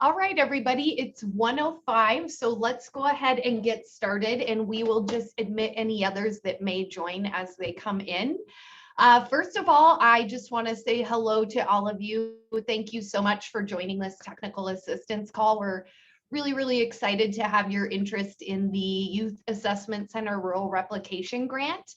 All right, everybody, it's 1:05, so let's go ahead and get started, and we will just admit any others that may join as they come in. First of all, I just want to say hello to all of you. Thank you so much for joining this technical assistance call. We're really excited to have your interest in the Youth Assessment Center Rural Replication Grant.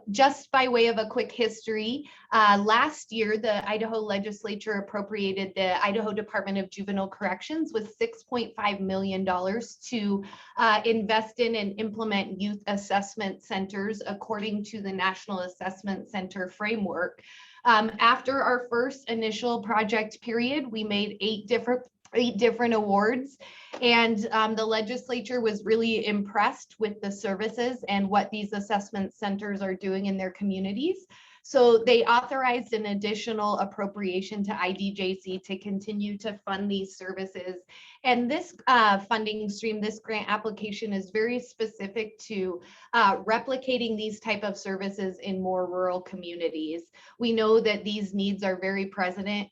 Just by way of a quick history, last year, the Idaho legislature appropriated the Idaho Department of Juvenile Corrections with $6.5 million to invest in and implement youth assessment centers according to the National Assessment Center framework. After our first initial project period, we made eight different awards, and the legislature was really impressed with the services and what these assessment centers are doing in their communities. So they authorized an additional appropriation to IDJC to continue to fund these services. And this funding stream, this grant application, is very specific to replicating these type of services in more rural communities. We know that these needs are very present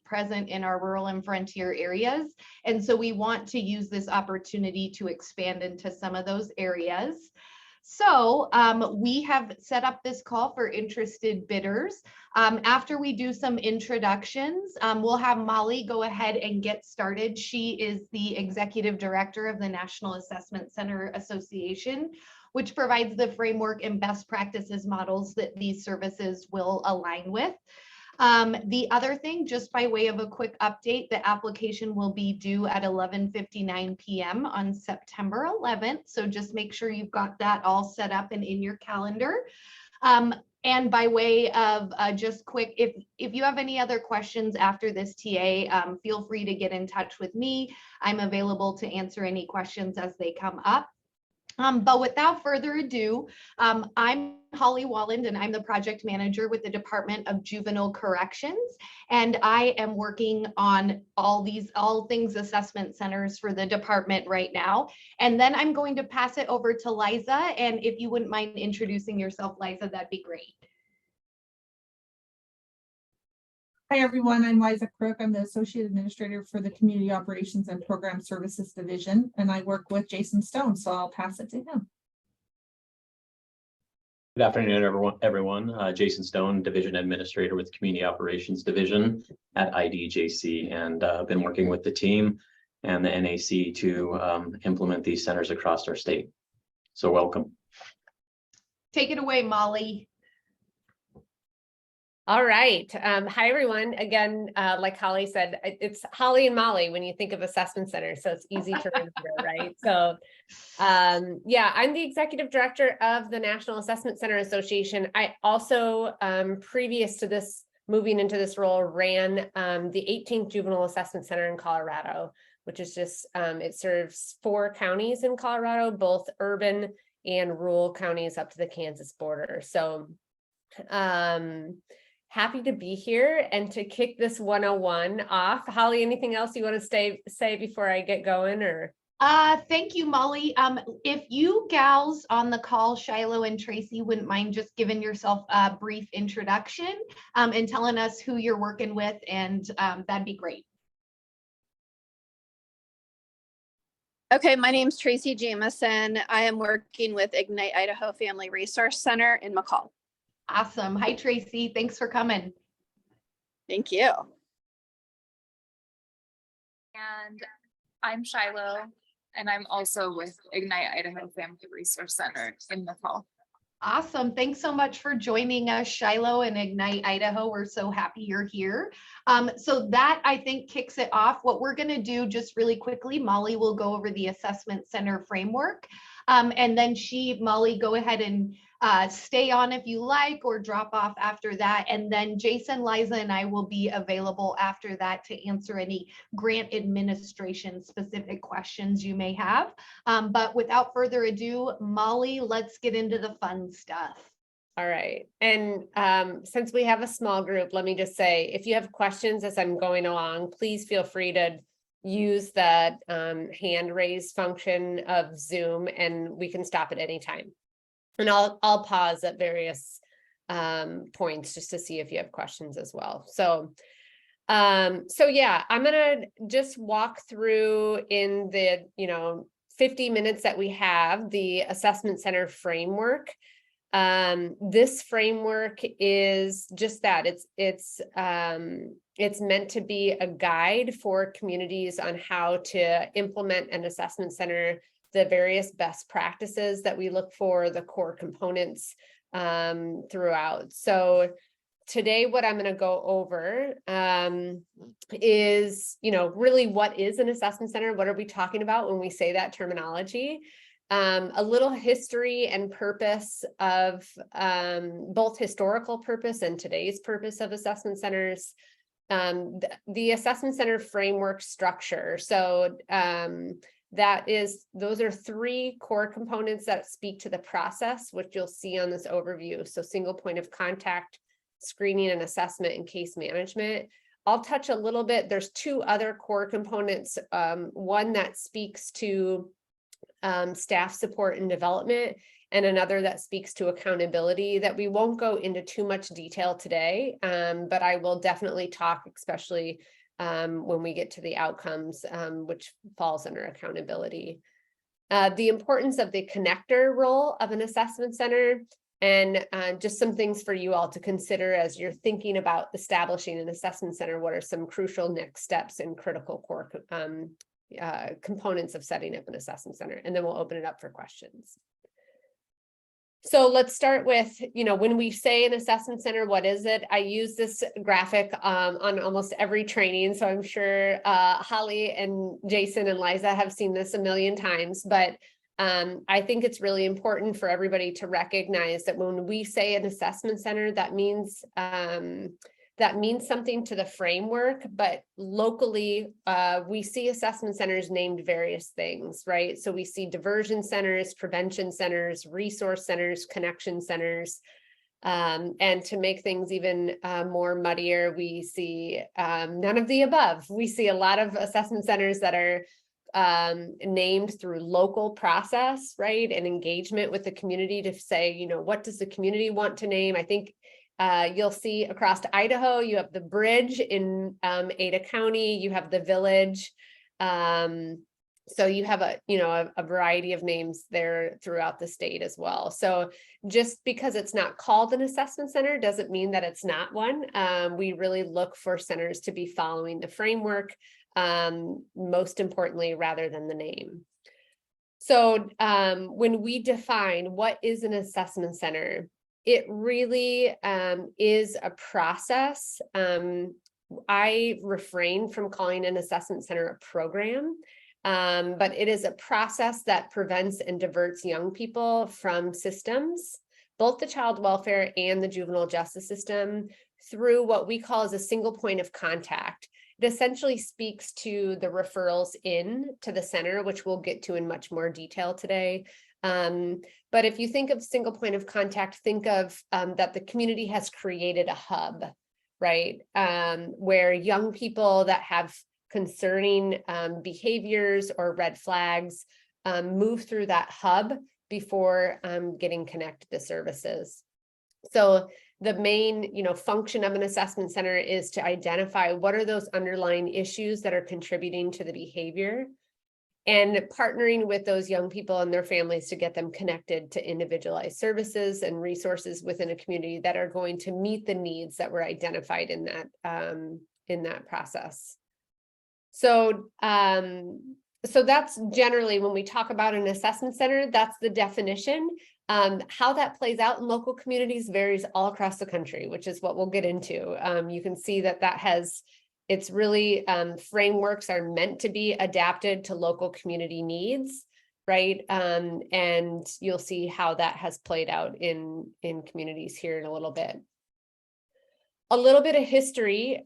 in our rural and frontier areas. And so we want to use this opportunity to expand into some of those areas. So we have set up this call for interested bidders. After we do some introductions, we'll have Molly go ahead and get started. She is the executive director of the National Assessment Center Association, which provides the framework and best practices models that these services will align with. The other thing, just by way of a quick update, the application will be due at 11:59 p.m. on September 11th. So just make sure you've got that all set up and in your calendar. And by way of just quick, if you have any other questions after this TA, feel free to get in touch with me. I'm available to answer any questions as they come up. But without further ado, I'm Holly Walland, and I'm the project manager with the Department of Juvenile Corrections. And I am working on all things assessment centers for the department right now. And then I'm going to pass it over to Liza. And if you wouldn't mind introducing yourself, Liza, that'd be great. Hi, everyone. I'm Liza Crook. I'm the Associate Administrator for the Community Operations and Program Services Division, and I work with Jason Stone, so I'll pass it to him. Good afternoon, everyone. Jason Stone, Division Administrator with Community Operations Division at IDJC, and I've been working with the team and the NAC to implement these centers across our state. So welcome. Take it away, Molly. All right. Hi, everyone. Again, like Holly said, it's Holly and Molly when you think of assessment centers, so it's easy to remember, right? So yeah, I'm the executive director of the National Assessment Center Association. I also, previous to this, moving into this role, ran the 18th Juvenile Assessment Center in Colorado, which is just, it serves 4 counties in Colorado, both urban and rural counties up to the Kansas border. So happy to be here and to kick this 101 off. Holly, anything else you want to say before I get going, or? Thank you, Molly. If you gals on the call, Shiloh and Tracy, wouldn't mind just giving yourself a brief introduction and telling us who you're working with, and that'd be great. Okay, my name's Tracy Jamison. I am working with Ignite Idaho Family Resource Center in McCall. Awesome. Hi, Tracy. Thanks for coming. Thank you. And I'm Shiloh, and I'm also with Ignite Idaho Family Resource Center in McCall. Awesome. Thanks so much for joining us, Shiloh and Ignite Idaho. We're so happy you're here. So that, I think, kicks it off. What we're going to do just really quickly, Molly will go over the assessment center framework. And then Molly, go ahead and stay on if you like, or drop off after that. And then Jason, Liza, and I will be available after that to answer any grant administration specific questions you may have. But without further ado, Molly, let's get into the fun stuff. All right. And since we have a small group, let me just say, if you have questions as I'm going along, please feel free to use that hand raise function of Zoom, and we can stop at any time. And I'll pause at various points just to see if you have questions as well. So So yeah, I'm gonna just walk through in the 50 minutes that we have the assessment center framework. This framework is just that. It's meant to be a guide for communities on how to implement an assessment center, the various best practices that we look for, the core components throughout. So today, what I'm going to go over is, really what is an assessment center? What are we talking about when we say that terminology? A little history and purpose of both historical purpose and today's purpose of assessment centers. The assessment center framework structure. So those are 3 core components that speak to the process, which you'll see on this overview. So single point of contact, screening and assessment, and case management. I'll touch a little bit. There's 2 other core components. One that speaks to staff support and development, and another that speaks to accountability that we won't go into too much detail today, but I will definitely talk, especially when we get to the outcomes, which falls under accountability. The importance of the connector role of an assessment center, and just some things for you all to consider as you're thinking about establishing an assessment center. What are some crucial next steps and critical core components of setting up an assessment center? And then we'll open it up for questions. So let's start with, when we say an assessment center, what is it? I use this graphic on almost every training. So I'm sure Holly and Jason and Liza have seen this a million times, but I think it's really important for everybody to recognize that when we say an assessment center, that means something to the framework, but locally, we see assessment centers named various things, right? So we see diversion centers, prevention centers, resource centers, connection centers. And to make things even more muddier, we see none of the above. We see a lot of assessment centers that are named through local process, right? And engagement with the community to say, what does the community want to name? I think you'll see across Idaho, you have the bridge in Ada County, you have the village. So you have a variety of names there throughout the state as well. So just because it's not called an assessment center doesn't mean that it's not one. We really look for centers to be following the framework, most importantly, rather than the name. So when we define what is an assessment center, it really is a process. I refrain from calling an assessment center a program, but it is a process that prevents and diverts young people from systems, both the child welfare and the juvenile justice system, through what we call as a single point of contact. It essentially speaks to the referrals in to the center, which we'll get to in much more detail today. But if you think of single point of contact, think of that the community has created a hub, right? Where young people that have concerning behaviors or red flags move through that hub before getting connected to services. So the main, function of an assessment center is to identify what are those underlying issues that are contributing to the behavior, and partnering with those young people and their families to get them connected to individualized services and resources within a community that are going to meet the needs that were identified in that process. So that's generally, when we talk about an assessment center, that's the definition. How that plays out in local communities varies all across the country, which is what we'll get into. You can see that it's really frameworks are meant to be adapted to local community needs, right? And you'll see how that has played out in communities here in a little bit. A little bit of history.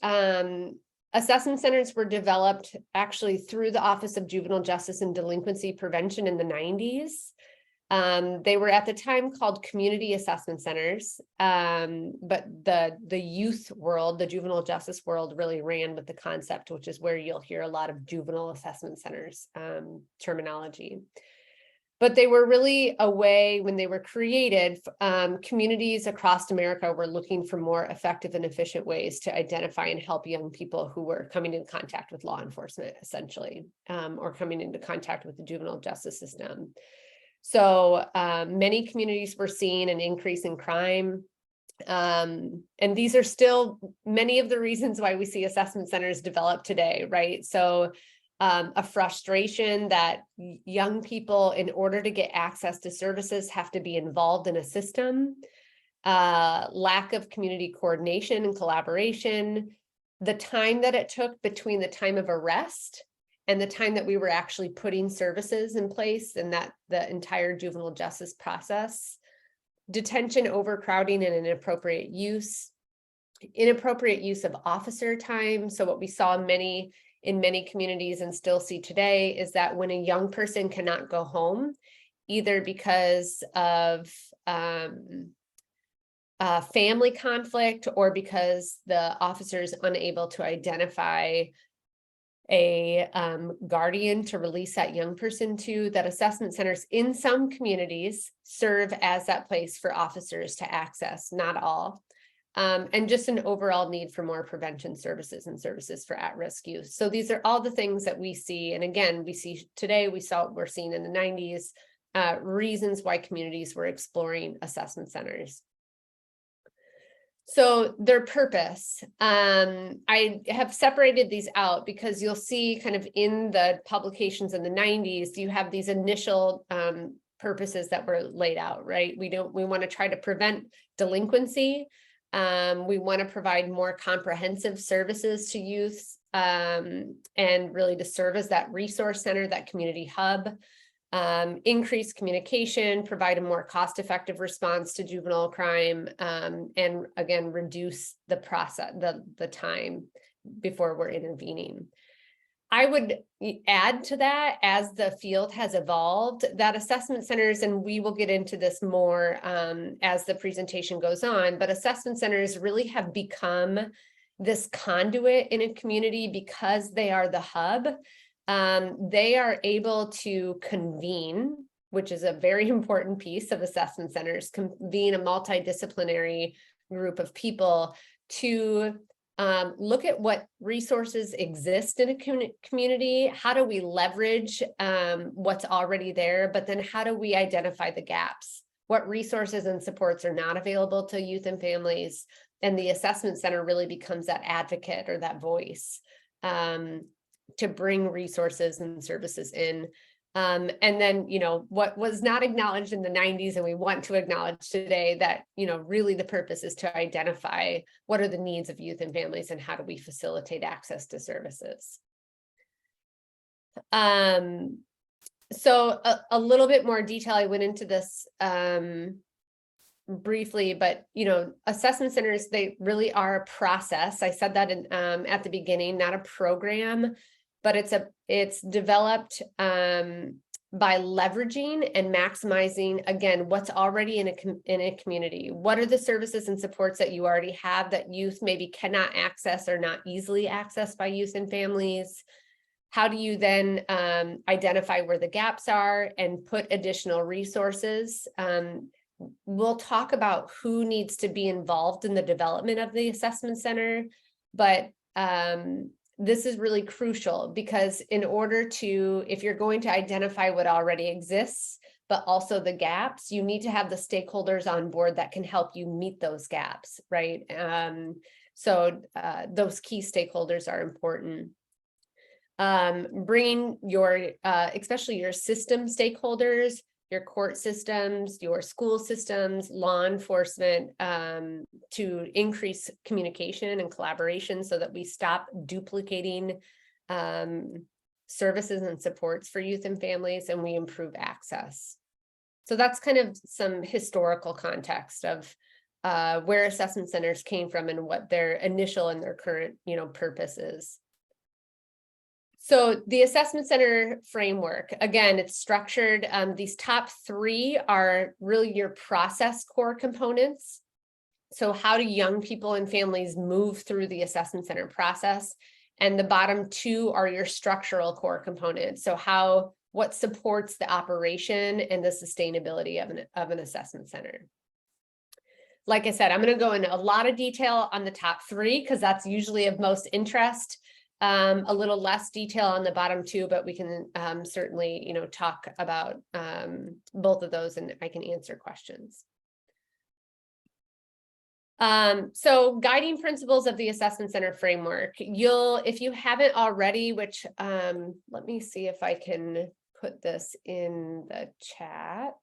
Assessment centers were developed actually through the Office of Juvenile Justice and Delinquency Prevention in the 90s. They were at the time called community assessment centers, but the youth world, the juvenile justice world, really ran with the concept, which is where you'll hear a lot of juvenile assessment centers terminology. But they were really a way, when they were created, communities across America were looking for more effective and efficient ways to identify and help young people who were coming in contact with law enforcement, essentially, or coming into contact with the juvenile justice system. So many communities were seeing an increase in crime. And these are still many of the reasons why we see assessment centers develop today, right? So a frustration that young people, in order to get access to services, have to be involved in a system, lack of community coordination and collaboration, the time that it took between the time of arrest and the time that we were actually putting services in place, and that the entire juvenile justice process, detention, overcrowding, and inappropriate use of officer time. So what we saw in many communities and still see today is that when a young person cannot go home, either because of family conflict or because the officer is unable to identify a guardian to release that young person to, that assessment centers in some communities serve as that place for officers to access, not all. And just an overall need for more prevention services and services for at-risk youth. So these are all the things that we see. And again, we see today, we're seeing in the 90s, reasons why communities were exploring assessment centers. So their purpose, I have separated these out because you'll see kind of in the publications in the 90s, you have these initial purposes that were laid out, right? We want to try to prevent delinquency. We want to provide more comprehensive services to youth, and really to serve as that resource center, that community hub, increase communication, provide a more cost-effective response to juvenile crime, and again, reduce the process, the time before we're intervening. I would add to that, as the field has evolved, that assessment centers, and we will get into this more as the presentation goes on, but assessment centers really have become this conduit in a community because they are the hub. They are able to convene, which is a very important piece of assessment centers, convene a multidisciplinary group of people to look at what resources exist in a community. How do we leverage what's already there, but then how do we identify the gaps? What resources and supports are not available to youth and families? And the assessment center really becomes that advocate or that voice to bring resources and services in. And then, what was not acknowledged in the 90s and we want to acknowledge today, that, really the purpose is to identify what are the needs of youth and families and how do we facilitate access to services. So a little bit more detail, I went into this briefly, but, assessment centers, they really are a process. I said that at the beginning, not a program. But it's developed by leveraging and maximizing, again, what's already in a community. What are the services and supports that you already have that youth maybe cannot access or not easily accessed by youth and families? How do you then identify where the gaps are and put additional resources? We'll talk about who needs to be involved in the development of the assessment center, but this is really crucial because in order to, if you're going to identify what already exists, but also the gaps, you need to have the stakeholders on board that can help you meet those gaps, right? So those key stakeholders are important. Bringing your, especially your system stakeholders, your court systems, your school systems, law enforcement, to increase communication and collaboration so that we stop duplicating services and supports for youth and families, and we improve access. So that's kind of some historical context of where assessment centers came from and what their initial and their current, purpose is. So the assessment center framework, again, it's structured. These top three are really your process core components. So how do young people and families move through the assessment center process? And the bottom two are your structural core components. So how what supports the operation and the sustainability of an assessment center. Like I said, I'm going to go into a lot of detail on the top 3 because that's usually of most interest. A little less detail on the bottom 2, but we can certainly, you know, talk about both of those, and I can answer questions. So guiding principles of the assessment center framework, if you haven't already, which let me see if I can put this in the chat.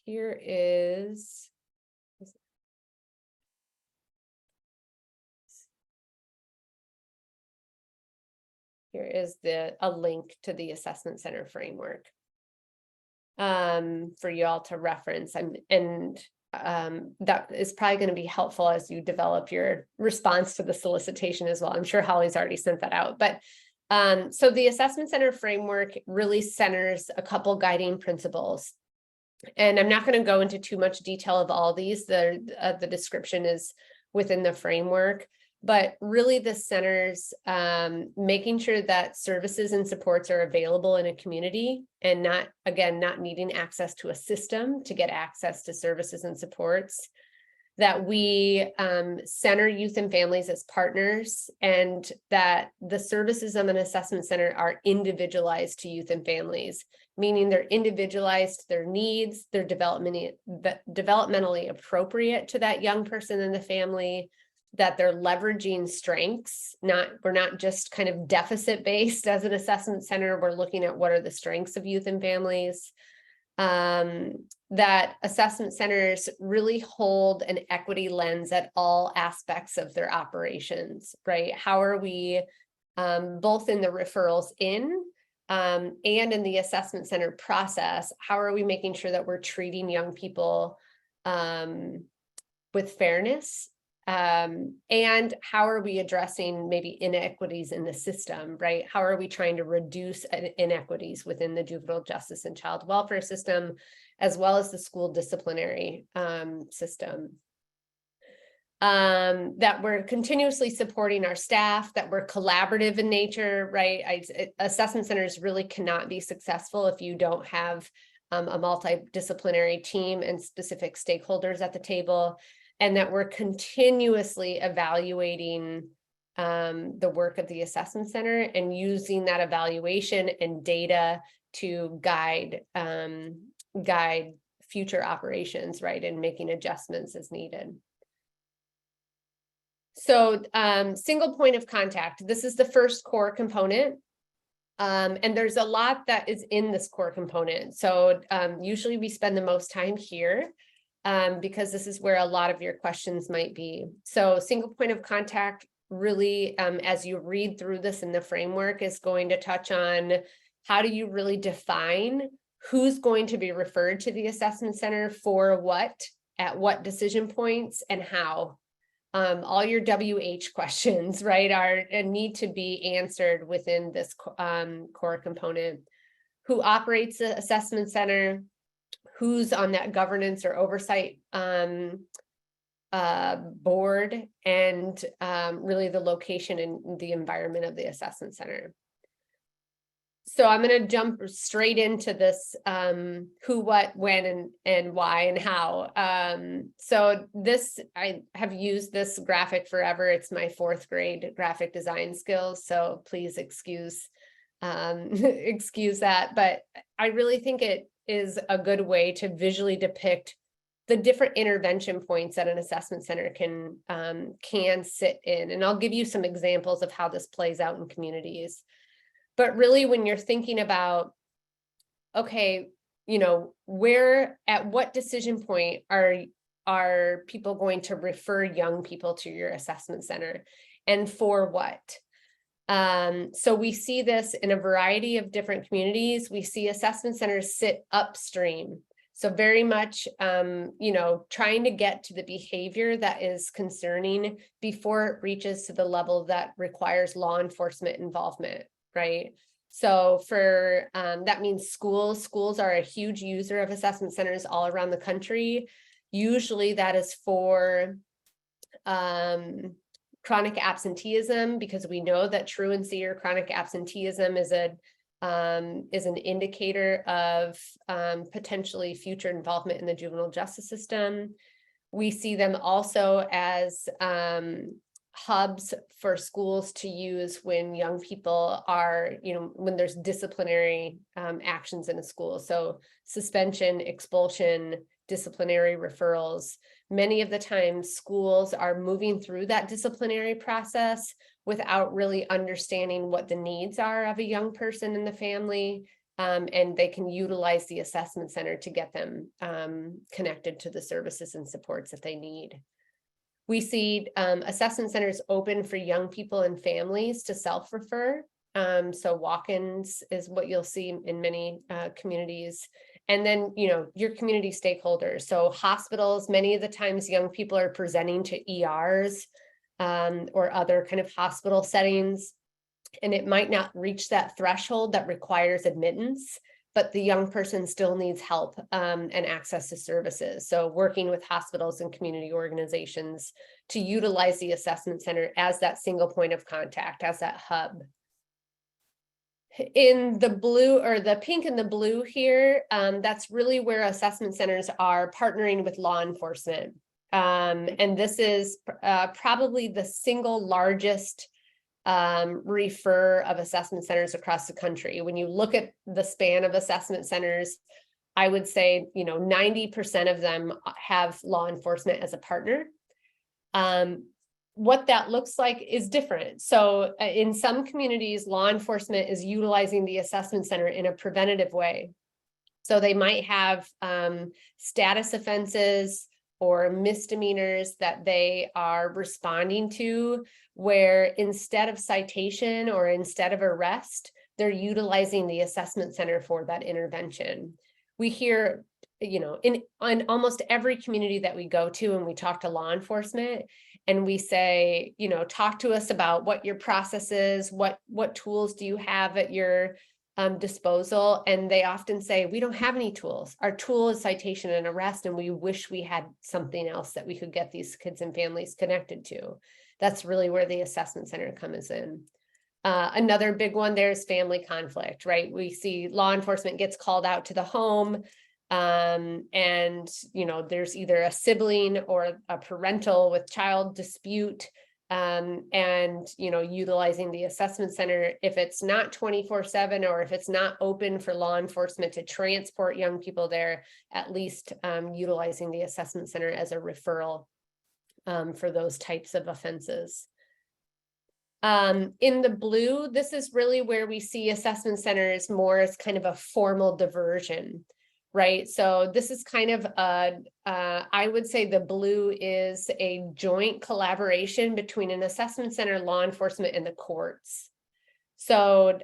Here is a link to the assessment center framework for you all to reference, and that is probably going to be helpful as you develop your response to the solicitation as well. I'm sure Holly's already sent that out, but so the assessment center framework really centers a couple guiding principles. And I'm not going to go into too much detail of all these. The description is within the framework, but really this centers making sure that services and supports are available in a community, and not needing access to a system to get access to services and supports. That we center youth and families as partners, and that the services of an assessment center are individualized to youth and families, meaning they're individualized to their needs, they're developmentally appropriate to that young person in the family, that they're leveraging strengths. We're not just kind of deficit based as an assessment center, we're looking at what are the strengths of youth and families. That assessment centers really hold an equity lens at all aspects of their operations, right? How are we, both in the referrals in and in the assessment center process, how are we making sure that we're treating young people with fairness? And how are we addressing maybe inequities in the system, right? How are we trying to reduce inequities within the juvenile justice and child welfare system, as well as the school disciplinary system? That we're continuously supporting our staff, that we're collaborative in nature, right? Assessment centers really cannot be successful if you don't have a multidisciplinary team and specific stakeholders at the table. And that we're continuously evaluating the work of the assessment center and using that evaluation and data to guide future operations, right, and making adjustments as needed. So single point of contact, this is the first core component. And there's a lot that is in this core component. So usually we spend the most time here. Because this is where a lot of your questions might be. So single point of contact really, as you read through this in the framework, is going to touch on how do you really define who's going to be referred to the assessment center for what, at what decision points, and how. All your WH questions, right, need to be answered within this core component. Who operates the assessment center? Who's on that governance or oversight board, and really the location and the environment of the assessment center. So I'm going to jump straight into this who, what, when, and why, and how. So this, I have used this graphic forever. It's my 4th grade graphic design skills. So please excuse that. But I really think it is a good way to visually depict the different intervention points that an assessment center can sit in. And I'll give you some examples of how this plays out in communities. But really, when you're thinking about, okay, you know, at what decision point are people going to refer young people to your assessment center, and for what? So we see this in a variety of different communities. We see assessment centers sit upstream. So very much, you know, trying to get to the behavior that is concerning before it reaches to the level that requires law enforcement involvement, right? So for, that means schools are a huge user of assessment centers all around the country. Usually that is for, chronic absenteeism, because we know that truancy or chronic absenteeism is an indicator of potentially future involvement in the juvenile justice system. We see them also as hubs for schools to use when young people are, when there's disciplinary actions in a school. So suspension, expulsion, disciplinary referrals. Many of the times schools are moving through that disciplinary process without really understanding what the needs are of a young person in the family. And they can utilize the assessment center to get them connected to the services and supports that they need. We see assessment centers open for young people and families to self-refer. So walk-ins is what you'll see in many communities. And then, your community stakeholders. So hospitals, many of the times young people are presenting to ERs or other kind of hospital settings, and it might not reach that threshold that requires admittance, but the young person still needs help and access to services. So working with hospitals and community organizations to utilize the assessment center as that single point of contact, as that hub. In the blue, or the pink and the blue here, that's really where assessment centers are partnering with law enforcement. And this is probably the single largest refer of assessment centers across the country. When you look at the span of assessment centers, I would say, 90% of them have law enforcement as a partner. What that looks like is different. So in some communities, law enforcement is utilizing the assessment center in a preventative way. So they might have status offenses or misdemeanors that they are responding to, where instead of citation or instead of arrest, they're utilizing the assessment center for that intervention. We hear, in almost every community that we go to and we talk to law enforcement, and we say, talk to us about what your process is, what tools do you have at your disposal? And they often say, we don't have any tools. Our tool is citation and arrest, and we wish we had something else that we could get these kids and families connected to. That's really where the assessment center comes in. Another big one there is family conflict, right? We see law enforcement gets called out to the home, and there's either a sibling or a parental with child dispute, and utilizing the assessment center if it's not 24/7, or if it's not open for law enforcement to transport young people there, at least utilizing the assessment center as a referral for those types of offenses. In the blue, this is really where we see assessment centers more as kind of a formal diversion, right? So this is kind of I would say the blue is a joint collaboration between an assessment center, law enforcement, and the courts. So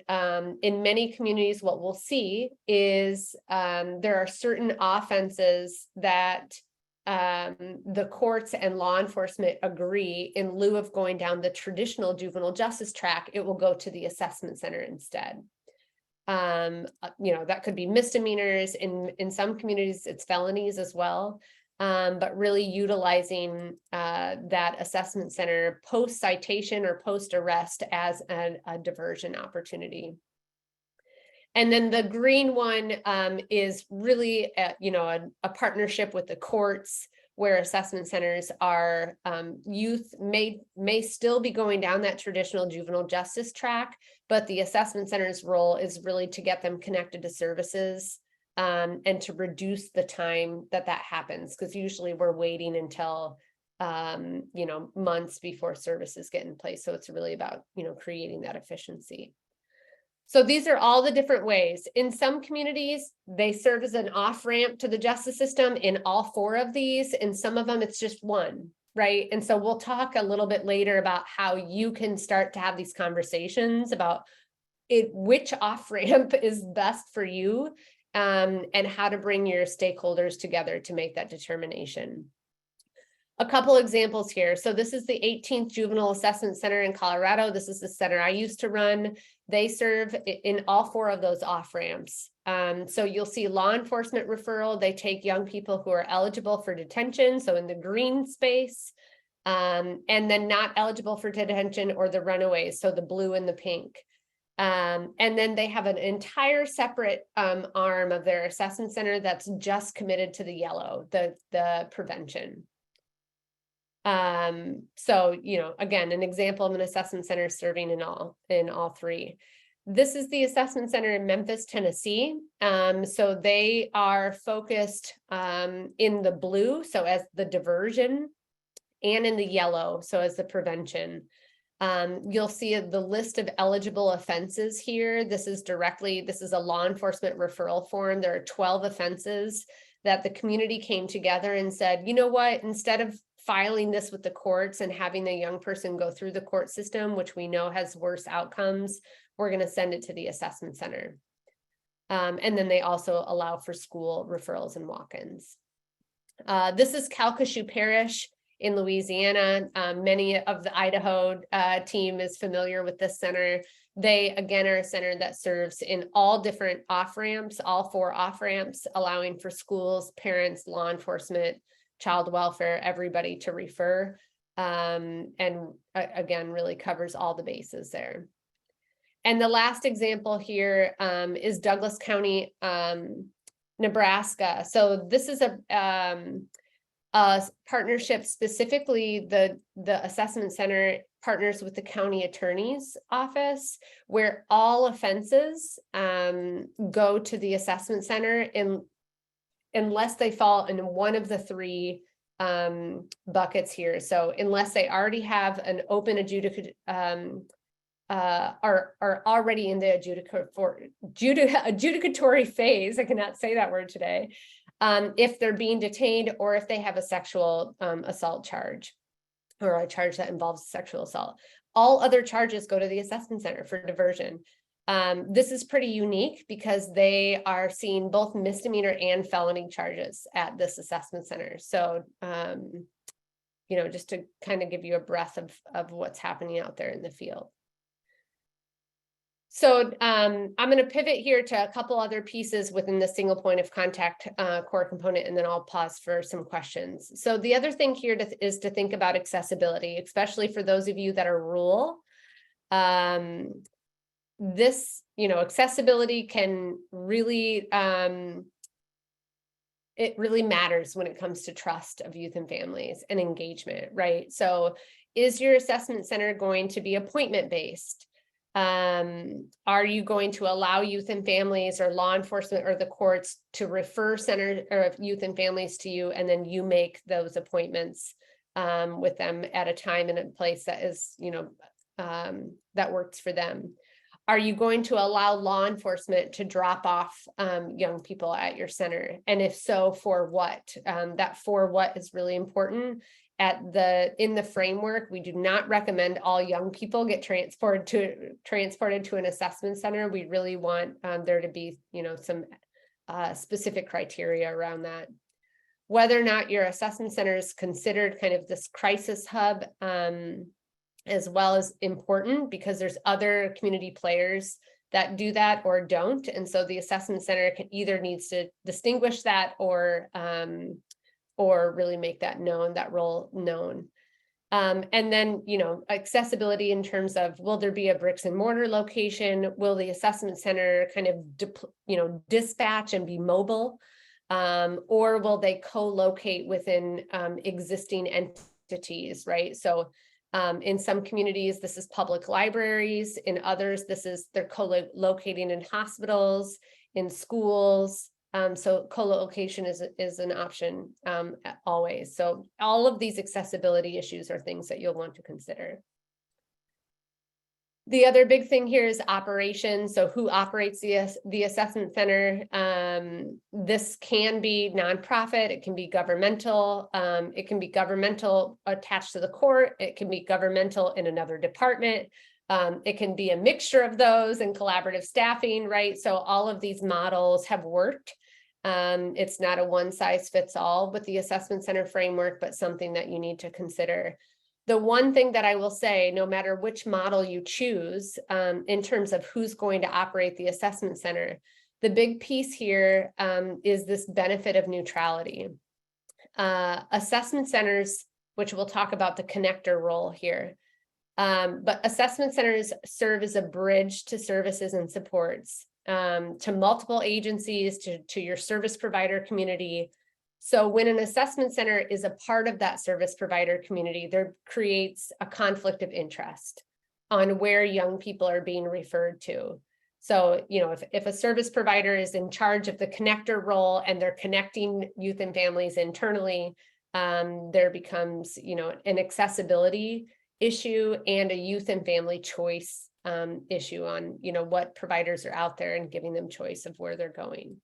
in many communities, what we'll see is there are certain offenses that the courts and law enforcement agree, in lieu of going down the traditional juvenile justice track, it will go to the assessment center instead. That could be misdemeanors. In some communities, it's felonies as well. But really utilizing that assessment center post citation or post arrest as a diversion opportunity. And then the green one is really, a partnership with the courts, where assessment centers are youth may still be going down that traditional juvenile justice track, but the assessment center's role is really to get them connected to services and to reduce the time that happens, because usually we're waiting until months before services get in place. So it's really about creating that efficiency. So these are all the different ways. In some communities, they serve as an off-ramp to the justice system in all four of these. In some of them, it's just one, right? And so we'll talk a little bit later about how you can start to have these conversations about which off-ramp is best for you, and how to bring your stakeholders together to make that determination. A couple examples here. So this is the 18th Juvenile Assessment Center in Colorado. This is the center I used to run. They serve in all four of those off-ramps. So you'll see law enforcement referral. They take young people who are eligible for detention. So in the green space, And then not eligible for detention or the runaways, so the blue and the pink. And then they have an entire separate arm of their assessment center that's just committed to the yellow, the prevention. So, you know, again, an example of an assessment center serving in all three. This is the assessment center in Memphis, Tennessee. So they are focused in the blue, so as the diversion, and in the yellow, so as the prevention. You'll see the list of eligible offenses here. This is a law enforcement referral form. There are 12 offenses that the community came together and said, you know what, instead of filing this with the courts and having the young person go through the court system, which we know has worse outcomes, we're going to send it to the assessment center. And then they also allow for school referrals and walk-ins. This is Calcasieu Parish in Louisiana. Many of the Idaho team is familiar with this center. They, again, are a center that serves in all different off-ramps, all 4 off-ramps, allowing for schools, parents, law enforcement, child welfare, everybody to refer. And again, really covers all the bases there. And the last example here is Douglas County, Nebraska. So this is a partnership, specifically the assessment center partners with the county attorney's office, where all offenses go to the assessment center unless they fall in one of the 3 buckets here. So unless they already have an open are already in the adjudicatory phase, I cannot say that word today, if they're being detained or if they have a sexual assault charge or a charge that involves sexual assault. All other charges go to the assessment center for diversion. This is pretty unique because they are seeing both misdemeanor and felony charges at this assessment center. So, you know, just to kind of give you a breath of what's happening out there in the field. So I'm going to pivot here to a couple other pieces within the single point of contact core component, and then I'll pause for some questions. So the other thing here is to think about accessibility, especially for those of you that are rural. This, you know, accessibility can really, it really matters when it comes to trust of youth and families and engagement, right? So is your assessment center going to be appointment based? Are you going to allow youth and families or law enforcement or the courts to refer center or youth and families to you, and then you make those appointments with them at a time and a place that is, you know, that works for them? Are you going to allow law enforcement to drop off young people at your center? And if so, for what? That for what is really important. In the framework, we do not recommend all young people get transported to an assessment center. We really want there to be, you know, some specific criteria around that. Whether or not your assessment center is considered kind of this crisis hub as well as important, because there's other community players that do that or don't. And so the assessment center either needs to distinguish that or really make that known, that role known. And then, you know, accessibility in terms of, will there be a bricks and mortar location? Will the assessment center kind of, dispatch and be mobile? Or will they co-locate within existing entities, right? So in some communities, this is public libraries. In others, they're co-locating in hospitals, in schools. So co-location is an option always. So all of these accessibility issues are things that you'll want to consider. The other big thing here is operations. So who operates the assessment center? This can be nonprofit, it can be governmental, attached to the court, it can be governmental in another department. It can be a mixture of those and collaborative staffing, right? So all of these models have worked. It's not a one size fits all with the assessment center framework, but something that you need to consider. The one thing that I will say, no matter which model you choose, in terms of who's going to operate the assessment center, the big piece here is this benefit of neutrality. Assessment centers which we'll talk about the connector role here. But assessment centers serve as a bridge to services and supports, to multiple agencies, to your service provider community. So when an assessment center is a part of that service provider community, there creates a conflict of interest on where young people are being referred to. So, you know, if a service provider is in charge of the connector role and they're connecting youth and families internally, there becomes, you know, an accessibility issue and a youth and family choice issue on, you know, what providers are out there and giving them choice of where they're going.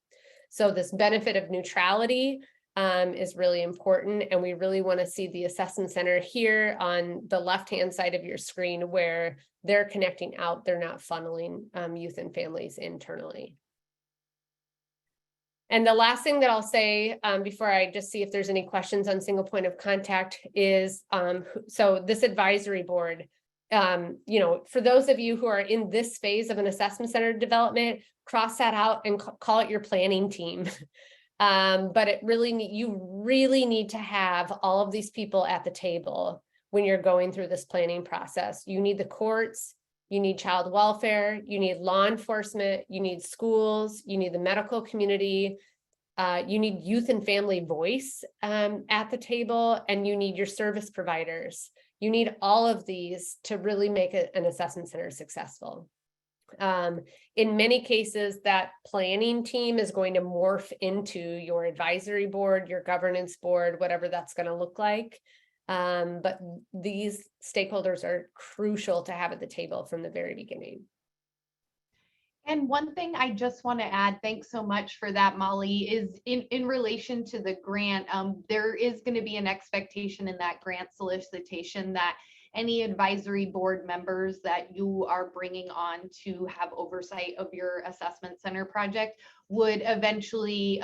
So this benefit of neutrality is really important. And we really want to see the assessment center here on the left-hand side of your screen where they're connecting out, they're not funneling youth and families internally. And the last thing that I'll say before I just see if there's any questions on single point of contact is, so this advisory board, you know, for those of you who are in this phase of an assessment center development, cross that out and call it your planning team. But you really need to have all of these people at the table when you're going through this planning process. You need the courts, you need child welfare, you need law enforcement, you need schools, you need the medical community, you need youth and family voice at the table, and you need your service providers. You need all of these to really make an assessment center successful. In many cases, that planning team is going to morph into your advisory board, your governance board, whatever that's going to look like. But these stakeholders are crucial to have at the table from the very beginning. And one thing I just want to add, thanks so much for that, Molly, is in relation to the grant, there is going to be an expectation in that grant solicitation that any advisory board members that you are bringing on to have oversight of your assessment center project would eventually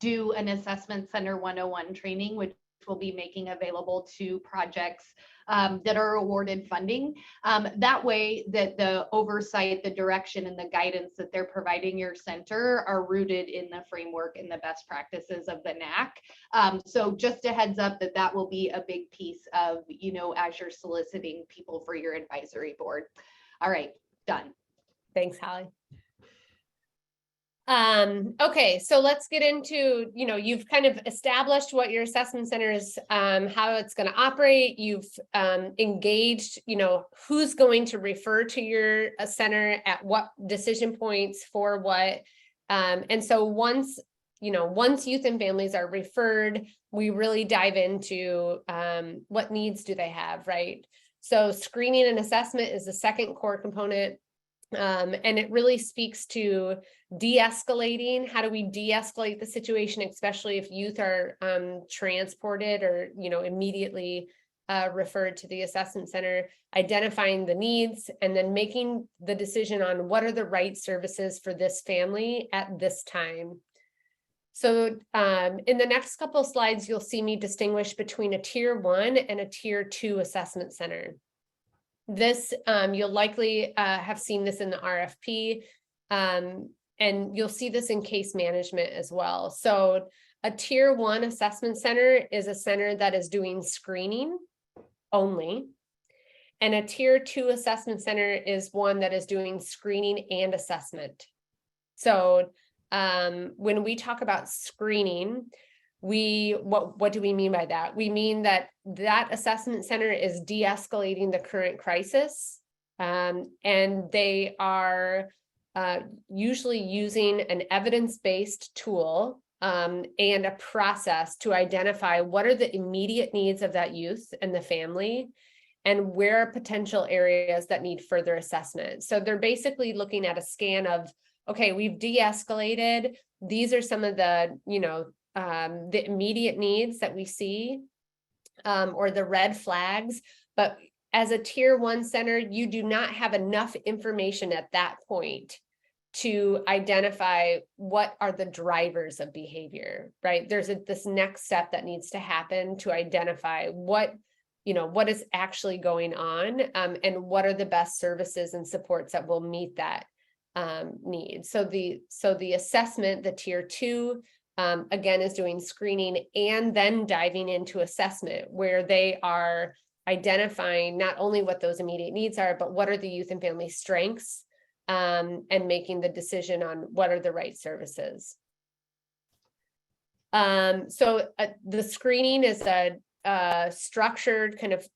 do an assessment center 101 training, which will be making available to projects that are awarded funding. That way that the oversight, the direction, and the guidance that they're providing your center are rooted in the framework and the best practices of the NAC. So just a heads up that that will be a big piece of, you know, as you're soliciting people for your advisory board. All right, done. Thanks, Holly. Okay, so let's get into, you know, you've kind of established what your assessment center is, how it's going to operate. You've engaged, you know, who's going to refer to your center at what decision points for what. And so once youth and families are referred, we really dive into what needs do they have, right? So screening and assessment is the second core component. And it really speaks to de-escalating. How do we de-escalate the situation, especially if youth are transported or, you know, immediately referred to the assessment center, identifying the needs, and then making the decision on what are the right services for this family at this time. So in the next couple of slides, you'll see me distinguish between a tier 1 and a tier 2 assessment center. This, you'll likely have seen this in the RFP, and you'll see this in case management as well. So a tier 1 assessment center is a center that is doing screening only. And a tier 2 assessment center is one that is doing screening and assessment. So when we talk about screening, what do we mean by that? We mean that assessment center is de-escalating the current crisis, and they are usually using an evidence-based tool and a process to identify what are the immediate needs of that youth and the family, and where are potential areas that need further assessment. So they're basically looking at a scan of, okay, we've de-escalated. These are some of the, you know, the immediate needs that we see, or the red flags. But as a tier 1 center, you do not have enough information at that point to identify what are the drivers of behavior, right? There's this next step that needs to happen to identify what is actually going on, and what are the best services and supports that will meet that need. So the assessment, the tier 2 again, is doing screening and then diving into assessment, where they are identifying not only what those immediate needs are, but what are the youth and family strengths, and making the decision on what are the right services. So the screening is a structured kind of,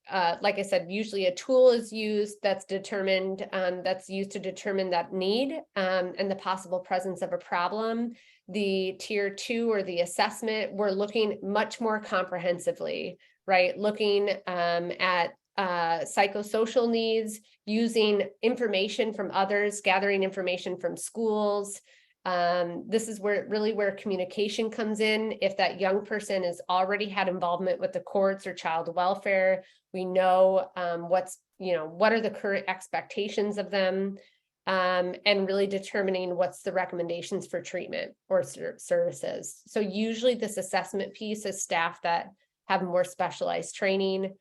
like I said, usually a tool is used that's determined, that's used to determine that need, and the possible presence of a problem. The tier 2 or the assessment, we're looking much more comprehensively, right? Looking at psychosocial needs, using information from others, gathering information from schools. This is where communication comes in. If that young person has already had involvement with the courts or child welfare, we know what are the current expectations of them, and really determining what's the recommendations for treatment or services. So usually this assessment piece is staff that have more specialized training.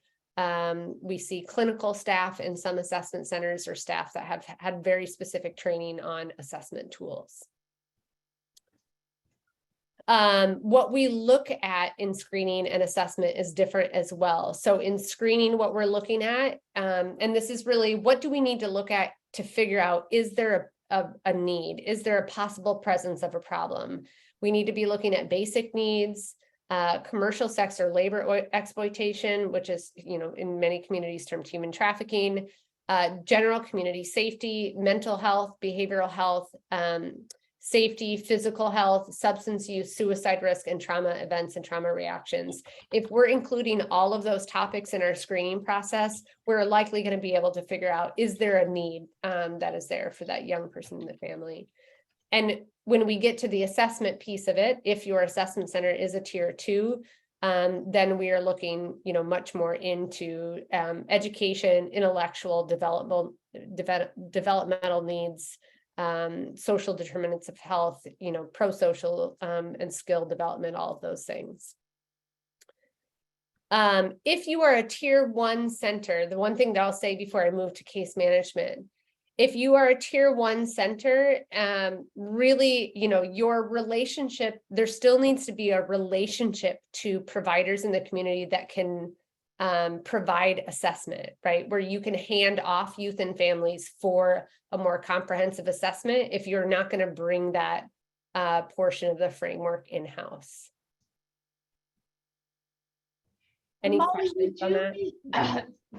We see clinical staff in some assessment centers or staff that have had very specific training on assessment tools. What we look at in screening and assessment is different as well. So in screening, what we're looking at, and this is really, what do we need to look at to figure out, is there a need? Is there a possible presence of a problem? We need to be looking at basic needs, commercial sex or labor exploitation, which is, in many communities termed human trafficking, general community safety, mental health, behavioral health, safety, physical health, substance use, suicide risk, and trauma events and trauma reactions. If we're including all of those topics in our screening process, we're likely going to be able to figure out, is there a need that is there for that young person in the family? And when we get to the assessment piece of it, if your assessment center is a tier 2, then we are looking, much more into education, intellectual developmental needs, social determinants of health, pro-social and skill development, all of those things. If you are a tier 1 center, the one thing that I'll say before I move to case management, if you are a tier 1 center, really, your relationship, there still needs to be a relationship to providers in the community that can provide assessment, right? Where you can hand off youth and families for a more comprehensive assessment if you're not going to bring that portion of the framework in-house. Any Molly, questions on that?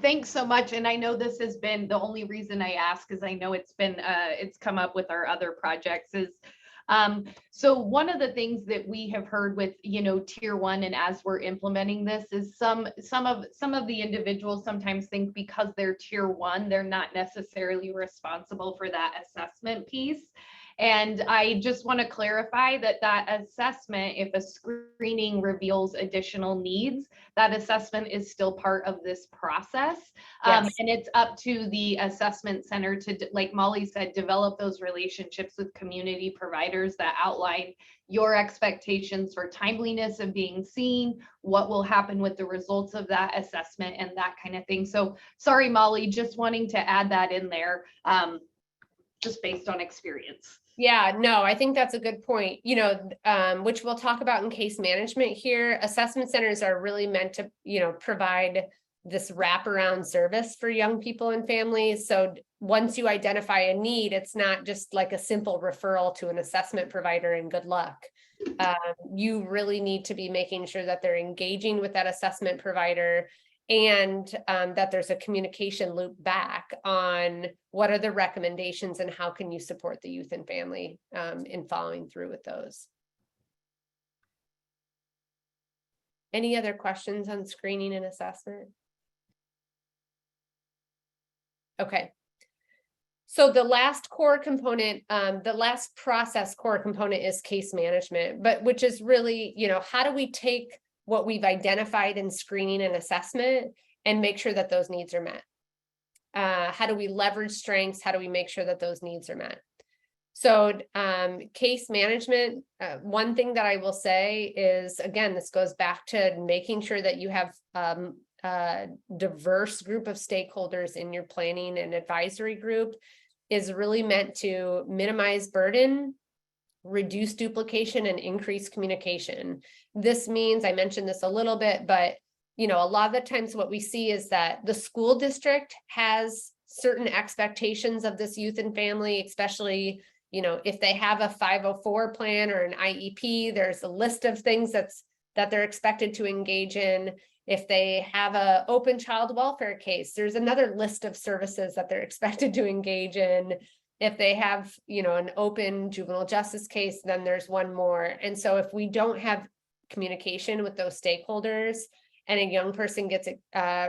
Thanks so much. And I know this has been the only reason I ask, because I know it's come up with our other projects is, so one of the things that we have heard with, tier 1, and as we're implementing this, is some of the individuals sometimes think because they're tier 1, they're not necessarily responsible for that assessment piece. And I just want to clarify that assessment, if a screening reveals additional needs, that assessment is still part of this process. Yes. And it's up to the assessment center to, like Molly said, develop those relationships with community providers that outline your expectations for timeliness of being seen, what will happen with the results of that assessment, and that kind of thing. So sorry, Molly, just wanting to add that in there, just based on experience. Yeah, no, I think that's a good point, which we'll talk about in case management here. Assessment centers are really meant to, provide this wraparound service for young people and families. So once you identify a need, it's not just like a simple referral to an assessment provider and good luck. You really need to be making sure that they're engaging with that assessment provider, and that there's a communication loop back on what are the recommendations and how can you support the youth and family in following through with those. Any other questions on screening and assessment? Okay. So the last core component, the last process core component is case management, but which is really, how do we take what we've identified in screening and assessment and make sure that those needs are met? How do we leverage strengths? How do we make sure that those needs are met? So case management, one thing that I will say is, again, this goes back to making sure that you have a diverse group of stakeholders in your planning and advisory group, is really meant to minimize burden, reduce duplication and increase communication. This means, I mentioned this a little bit, but a lot of the times what we see is that the school district has certain expectations of this youth and family, especially, if they have a 504 plan or an IEP, there's a list of things that they're expected to engage in. If they have an open child welfare case, there's another list of services that they're expected to engage in. If they have, an open juvenile justice case, then there's one more. And so if we don't have communication with those stakeholders and a young person gets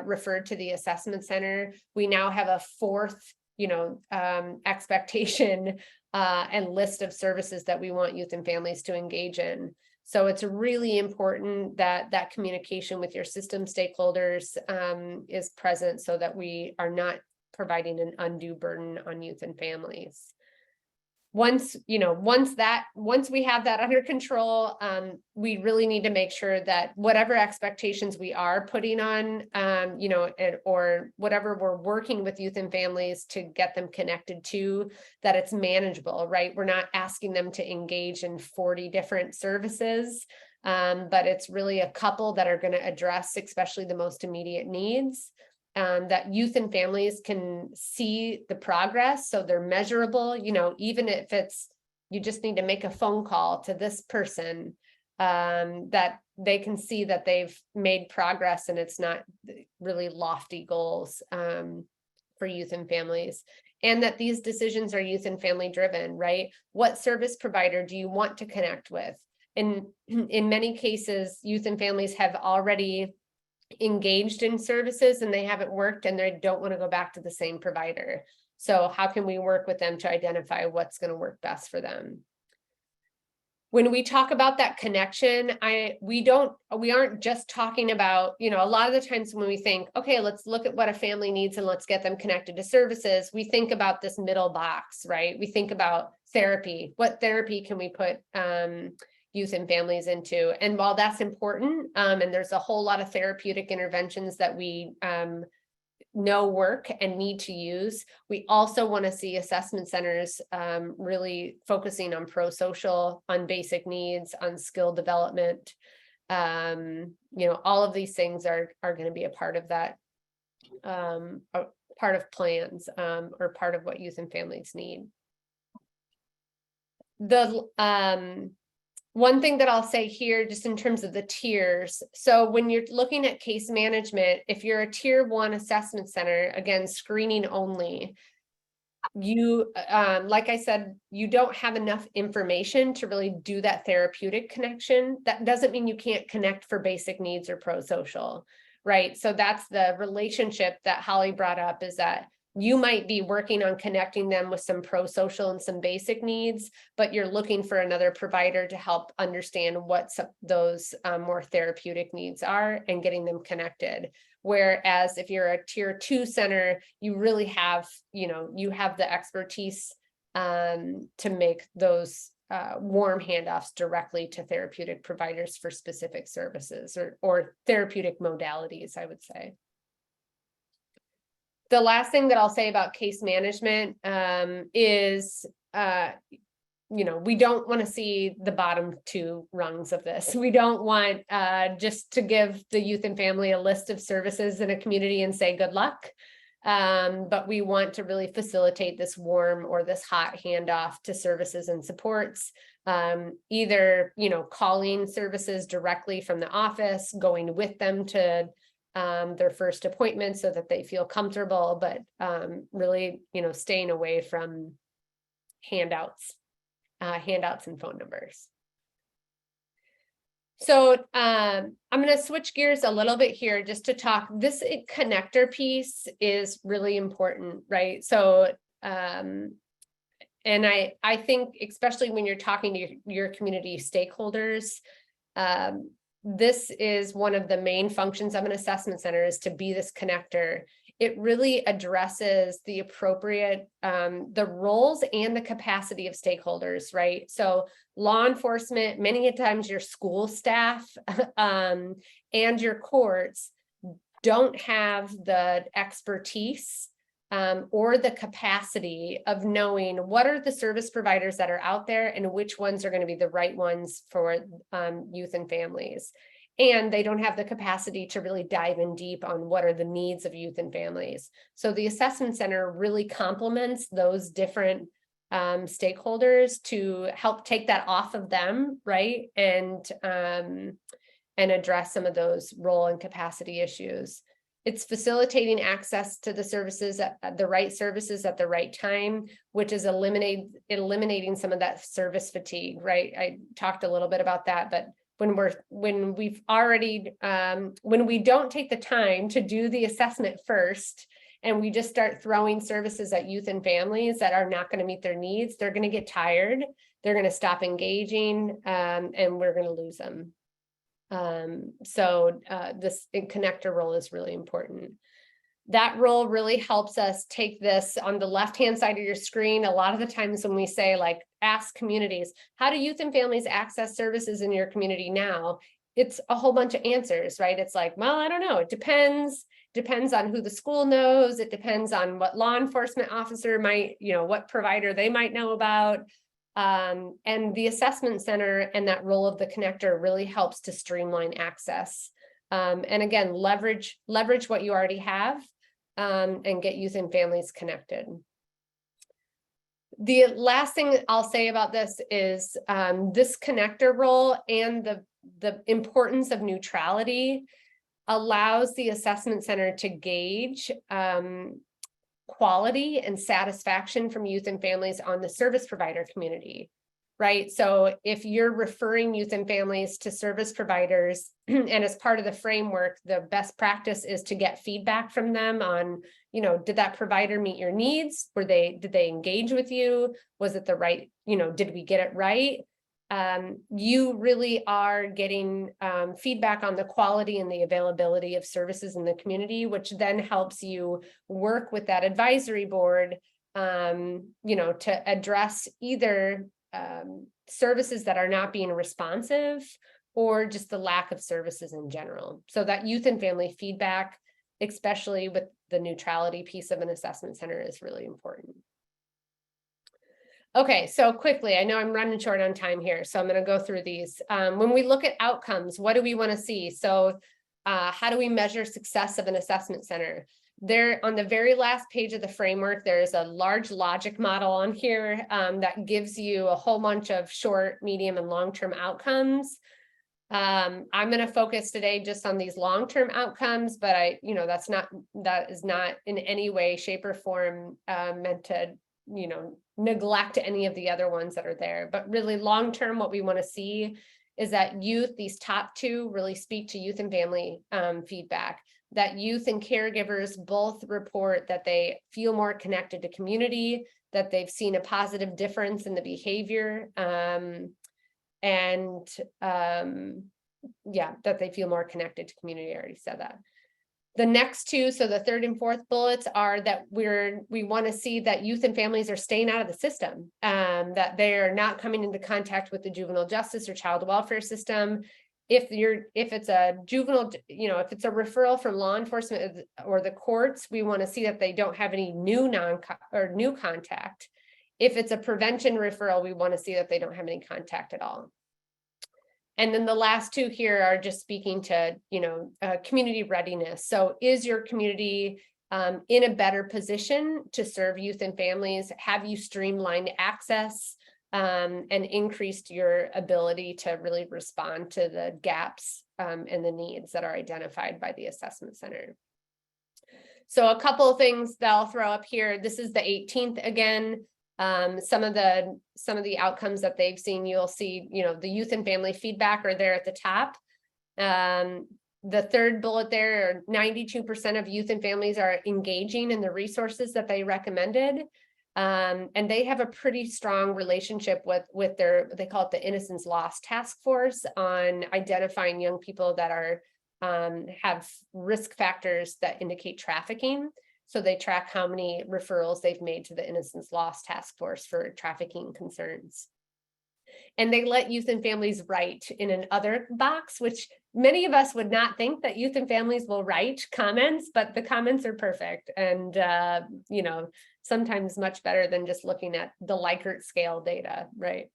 referred to the assessment center, we now have a fourth, expectation and list of services that we want youth and families to engage in. So it's really important that that communication with your system stakeholders is present so that we are not providing an undue burden on youth and families. Once we have that under control, we really need to make sure that whatever expectations we are putting on, or whatever we're working with youth and families to get them connected to, that it's manageable, right? We're not asking them to engage in 40 different services, but it's really a couple that are going to address especially the most immediate needs. That youth and families can see the progress, so they're measurable, even if it's, you just need to make a phone call to this person, that they can see that they've made progress and it's not really lofty goals for youth and families. And that these decisions are youth and family driven, right? What service provider do you want to connect with? And in many cases, youth and families have already engaged in services and they haven't worked and they don't want to go back to the same provider. So how can we work with them to identify what's going to work best for them? When we talk about that connection, we aren't just talking about, a lot of the times when we think, okay, let's look at what a family needs and let's get them connected to services, we think about this middle box, right? We think about therapy. What therapy can we put youth and families into? And while that's important, and there's a whole lot of therapeutic interventions that we know work and need to use, we also want to see assessment centers really focusing on pro-social, on basic needs, on skill development. All of these things are going to be a part of that, part of plans, or part of what youth and families need. One thing that I'll say here, just in terms of the tiers. So when you're looking at case management, if you're a tier 1 assessment center, again, screening only, you, like I said, you don't have enough information to really do that therapeutic connection. That doesn't mean you can't connect for basic needs or pro-social, right? So that's the relationship that Holly brought up, is that you might be working on connecting them with some pro-social and some basic needs, but you're looking for another provider to help understand what those more therapeutic needs are and getting them connected. Whereas if you're a tier 2 center, you really have, you have the expertise to make those warm handoffs directly to therapeutic providers for specific services or therapeutic modalities, I would say. The last thing that I'll say about case management is, we don't want to see the bottom 2 rungs of this. We don't want just to give the youth and family a list of services in a community and say good luck. But we want to really facilitate this warm or this hot handoff to services and supports, either, calling services directly from the office, going with them to their first appointment so that they feel comfortable, but really, staying away from handouts and phone numbers. So I'm going to switch gears a little bit here just to talk. This connector piece is really important, right? So, and I think, especially when you're talking to your community stakeholders, this is one of the main functions of an assessment center, is to be this connector. It really addresses the appropriate, the roles and the capacity of stakeholders, right? So law enforcement, many times your school staff and your courts don't have the expertise or the capacity of knowing what are the service providers that are out there and which ones are going to be the right ones for youth and families. And they don't have the capacity to really dive in deep on what are the needs of youth and families. So the assessment center really complements those different stakeholders to help take that off of them, right? And address some of those role and capacity issues. It's facilitating access to the services at the right services at the right time, which is eliminating some of that service fatigue, right? I talked a little bit about that, but when we don't take the time to do the assessment first, and we just start throwing services at youth and families that are not going to meet their needs, they're going to get tired, they're going to stop engaging, and we're going to lose them. This connector role is really important. That role really helps us take this on the left-hand side of your screen. A lot of the times when we say, like, ask communities, how do youth and families access services in your community now? It's a whole bunch of answers, right? It's like, well, I don't know. It depends on who the school knows. It depends on what law enforcement officer might, what provider they might know about. And the assessment center and that role of the connector really helps to streamline access. And again, leverage what you already have, and get youth and families connected. The last thing I'll say about this is this connector role and the importance of neutrality allows the assessment center to gauge quality and satisfaction from youth and families on the service provider community, right? So if you're referring youth and families to service providers, and as part of the framework, the best practice is to get feedback from them on, did that provider meet your needs? Did they engage with you? Was it the right, did we get it right? You really are getting feedback on the quality and the availability of services in the community, which then helps you work with that advisory board, to address either services that are not being responsive or just the lack of services in general. So that youth and family feedback, especially with the neutrality piece of an assessment center, is really important. Okay, so quickly, I know I'm running short on time here, so I'm going to go through these. When we look at outcomes, what do we want to see? So how do we measure success of an assessment center? There, on the very last page of the framework, there's a large logic model on here that gives you a whole bunch of short, medium, and long-term outcomes. I'm going to focus today just on these long-term outcomes, but that is not in any way, shape, or form meant to, neglect any of the other ones that are there. But really long-term, what we want to see is that youth, these top two, really speak to youth and family feedback. That youth and caregivers both report that they feel more connected to community, that they've seen a positive difference in the behavior, that they feel more connected to community. I already said that. The next two, so the third and fourth bullets, are that we want to see that youth and families are staying out of the system, that they're not coming into contact with the juvenile justice or child welfare system. If it's a juvenile, if it's a referral from law enforcement or the courts, we want to see that they don't have any new contact. If it's a prevention referral, we want to see that they don't have any contact at all. And then the last two here are just speaking to, community readiness. So is your community in a better position to serve youth and families? Have you streamlined access and increased your ability to really respond to the gaps and the needs that are identified by the assessment center? So a couple of things that I'll throw up here. This is the 18th again. Some of the outcomes that they've seen, you'll see, the youth and family feedback are there at the top. The third bullet there, 92% of youth and families are engaging in the resources that they recommended. And they have a pretty strong relationship with they call it the Innocence Lost Task Force on identifying young people that have risk factors that indicate trafficking. So they track how many referrals they've made to the Innocence Lost Task Force for trafficking concerns. and they let youth and families write in an other box, which many of us would not think that youth and families will write comments, but the comments are perfect. And, you know, sometimes much better than just looking at the Likert scale data, right?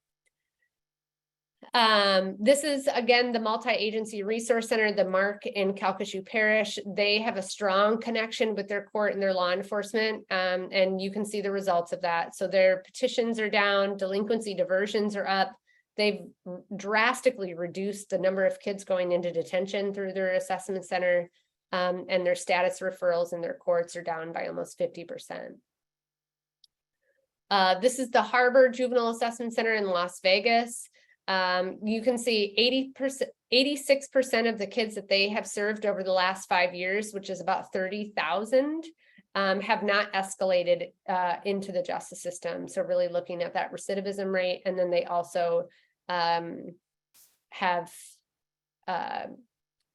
This is, again, the Multi-Agency Resource Center, the MARC in Calcasieu Parish. They have a strong connection with their court and their law enforcement, and you can see the results of that. So their petitions are down, delinquency diversions are up. They've drastically reduced the number of kids going into detention through their assessment center, and their status referrals in their courts are down by almost 50%. This is the Harbor Juvenile Assessment Center in Las Vegas. You can see 86% of the kids that they have served over the last 5 years, which is about 30,000, have not escalated into the justice system. So really looking at that recidivism rate. And then they also have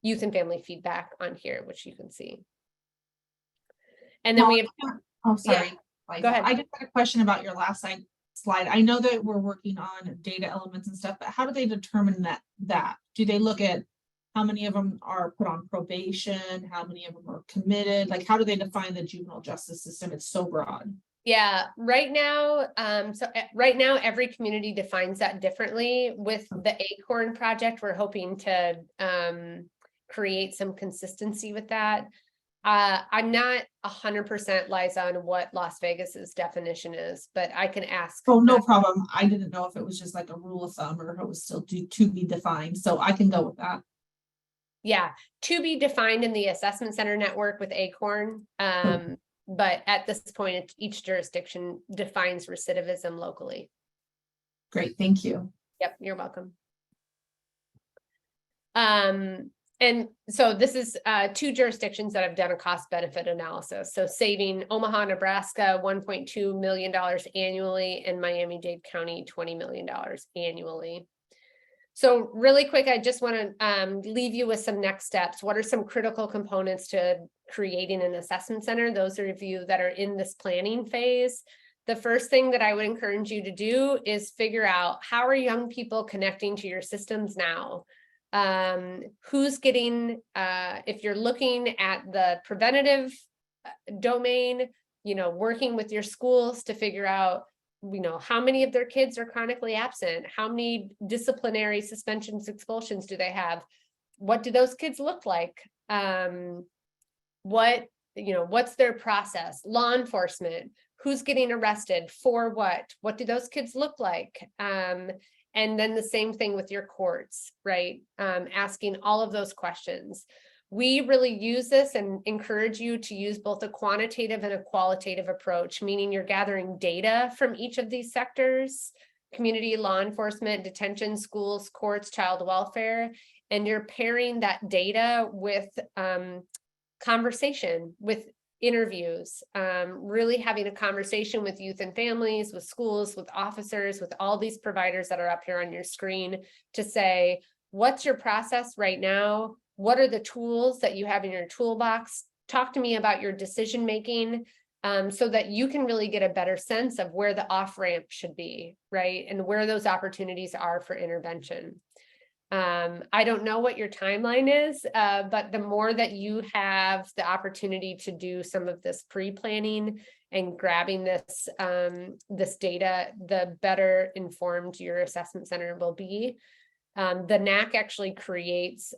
youth and family feedback on here, which you can see. And then we have, Oh, sorry. Go ahead. I just had a question about your last slide. I know that we're working on data elements and stuff, but how do they determine that? Do they look at how many of them are put on probation? How many of them are committed? Like, how do they define the juvenile justice system? It's so broad. yeah, right now, right now, every community defines that differently. With the Acorn project, we're hoping to create some consistency with that. I'm not 100% Liza on what Las Vegas's definition is, but I can ask. Oh, no problem. I didn't know if it was just like a rule of thumb or if it was still to be defined. So I can go with that. Yeah, to be defined in the assessment center network with Acorn. But at this point, each jurisdiction defines recidivism locally. Great, thank you. Yep, you're welcome. And so this is 2 jurisdictions that have done a cost benefit analysis. So saving Omaha, Nebraska, $1.2 million annually, and Miami-Dade County, $20 million annually. So really quick, I just want to leave you with some next steps. What are some critical components to creating an assessment center? Those of you that are in this planning phase, the first thing that I would encourage you to do is figure out, how are young people connecting to your systems now? Who's getting, if you're looking at the preventative domain, you know, working with your schools to figure out, you know, how many of their kids are chronically absent, how many disciplinary suspensions, expulsions do they have? What do those kids look like? What, you know, what's their process? Law enforcement, who's getting arrested for what? What do those kids look like? And then the same thing with your courts, right? Asking all of those questions. We really use this and encourage you to use both a quantitative and a qualitative approach, meaning you're gathering data from each of these sectors: community, law enforcement, detention, schools, courts, child welfare, and you're pairing that data with conversation, with interviews, really having a conversation with youth and families, with schools, with officers, with all these providers that are up here on your screen, to say, what's your process right now? What are the tools that you have in your toolbox? Talk to me about your decision making, so that you can really get a better sense of where the off-ramp should be, right? And where those opportunities are for intervention. I don't know what your timeline is, but the more that you have the opportunity to do some of this pre-planning and grabbing this, this data, the better informed your assessment center will be. The NAC actually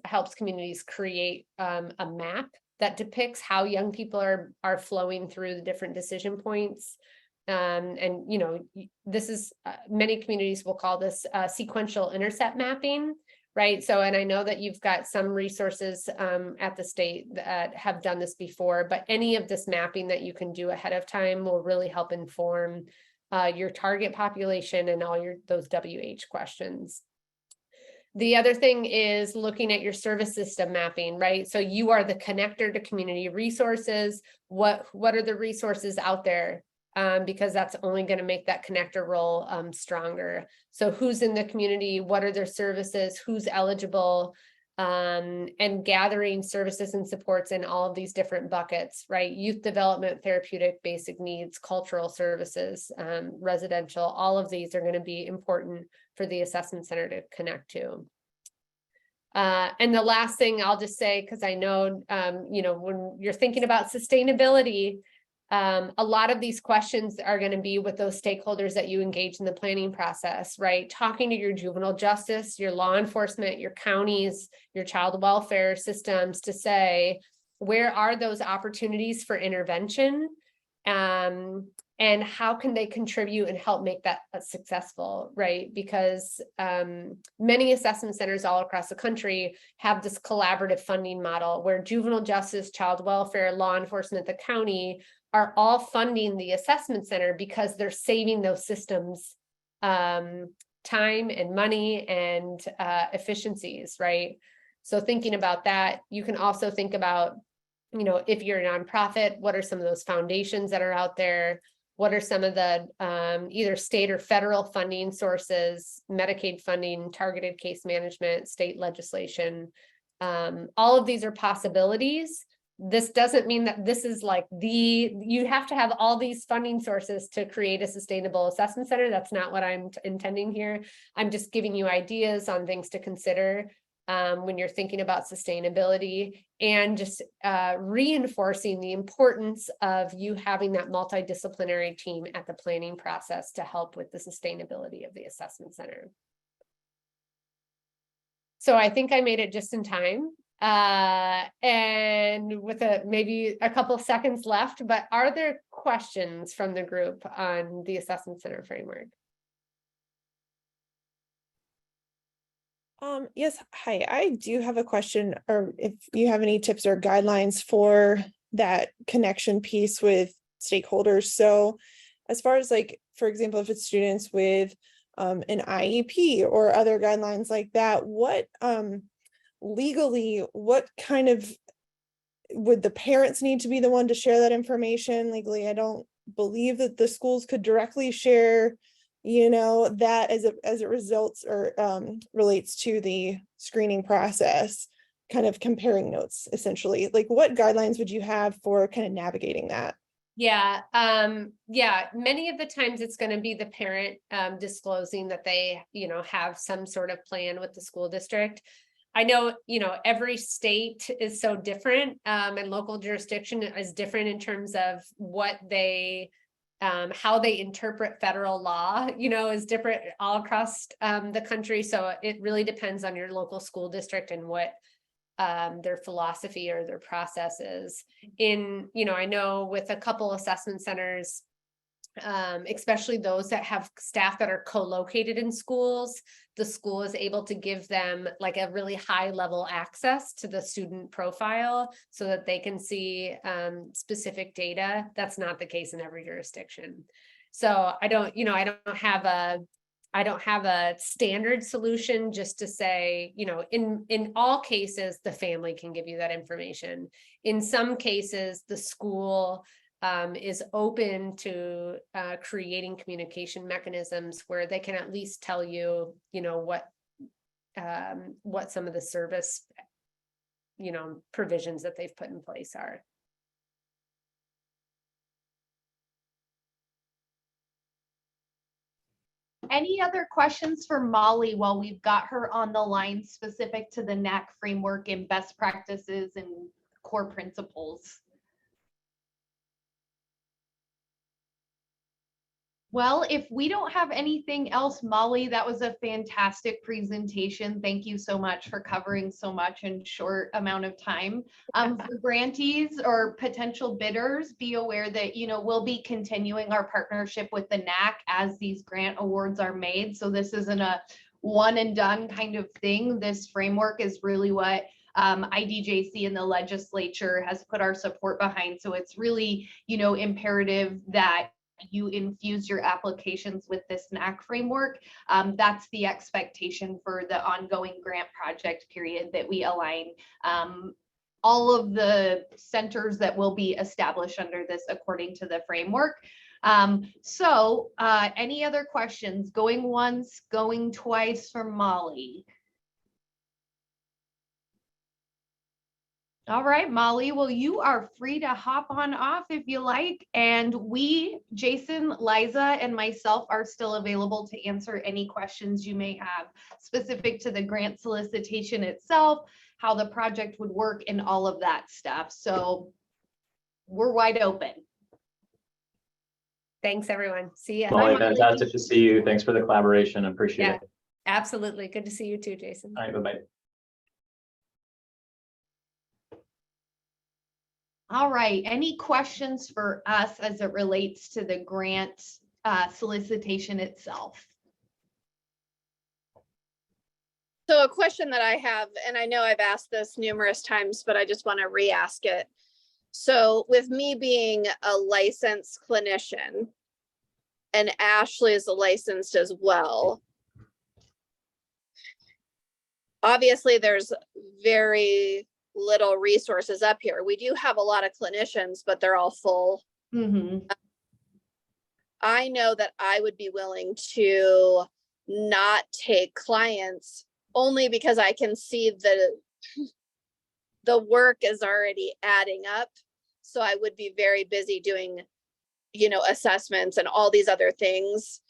helps communities create a map that depicts how young people are flowing through the different decision points. And, you know, this is, many communities will call this sequential intercept mapping. Right. So, and I know that you've got some resources at the state that have done this before, but any of this mapping that you can do ahead of time will really help inform your target population and all those WH questions. The other thing is looking at your service system mapping, right? So you are the connector to community resources. What are the resources out there? Because that's only going to make that connector role stronger. So who's in the community? What are their services? Who's eligible? and gathering services and supports in all of these different buckets, right? Youth development, therapeutic, basic needs, cultural services, residential, all of these are going to be important for the assessment center to connect to. And the last thing I'll just say, because I know, when you're thinking about sustainability, a lot of these questions are going to be with those stakeholders that you engage in the planning process, right? Talking to your juvenile justice, your law enforcement, your counties, your child welfare systems to say, where are those opportunities for intervention? And how can they contribute and help make that successful, right? Because many assessment centers all across the country have this collaborative funding model where juvenile justice, child welfare, law enforcement, the county are all funding the assessment center because they're saving those systems time and money and efficiencies, right? So thinking about that, you can also think about, if you're a nonprofit, what are some of those foundations that are out there? What are some of the either state or federal funding sources, Medicaid funding, targeted case management, state legislation? All of these are possibilities. This doesn't mean that this is like you have to have all these funding sources to create a sustainable assessment center. That's not what I'm intending here. I'm just giving you ideas on things to consider when you're thinking about sustainability, and just reinforcing the importance of you having that multidisciplinary team at the planning process to help with the sustainability of the assessment center. So I think I made it just in time. And with maybe a couple of seconds left, but are there questions from the group on the assessment center framework? Yes, hi, I do have a question, or if you have any tips or guidelines for that connection piece with stakeholders. So as far as like, for example, if it's students with an IEP or other guidelines like that, what legally, what kind of, would the parents need to be the one to share that information legally? I don't believe that the schools could directly share that as it results or relates to the screening process, kind of comparing notes, essentially. Like, what guidelines would you have for kind of navigating that? Yeah, many of the times it's going to be the parent disclosing that they, have some sort of plan with the school district. I know, every state is so different, and local jurisdiction is different in terms of what they how they interpret federal law, is different all across the country. So it really depends on your local school district and what their philosophy or their process is. I know with a couple assessment centers, especially those that have staff that are co-located in schools, the school is able to give them like a really high level access to the student profile so that they can see specific data. That's not the case in every jurisdiction. So I don't have a standard solution just to say, in all cases, the family can give you that information. In some cases, the school is open to creating communication mechanisms where they can at least tell you, what some of the service, provisions that they've put in place are. Any other questions for Molly while we've got her on the line specific to the NAC framework and best practices and core principles? Well, if we don't have anything else, Molly, that was a fantastic presentation. Thank you so much for covering so much in short amount of time. For grantees or potential bidders, be aware that, we'll be continuing our partnership with the NAC as these grant awards are made. So this isn't a one and done kind of thing. This framework is really what IDJC and the legislature has put our support behind. So it's really, imperative that you infuse your applications with this NAC framework. That's the expectation for the ongoing grant project period that we align all of the centers that will be established under this according to the framework. So any other questions? Going once, going twice for Molly. All right, Molly. Well, you are free to hop on off if you like. And we, Jason, Liza, and myself are still available to answer any questions you may have specific to the grant solicitation itself, how the project would work, and all of that stuff. So we're wide open. Thanks, everyone. See ya. Molly, Molly. fantastic to see you. Thanks for the collaboration. Appreciate Yeah. it. Absolutely. Good to see you too, Jason. All right, bye-bye. All right, any questions for us as it relates to the grant solicitation itself? So a question that I have, and I know I've asked this numerous times, but I just want to re-ask it. So with me being a licensed clinician, and Ashley is licensed as well, obviously there's very little resources up here. We do have a lot of clinicians, but they're all full. Mm-hmm. I know that I would be willing to not take clients only because I can see the work is already adding up. So I would be very busy doing, assessments and all these other things.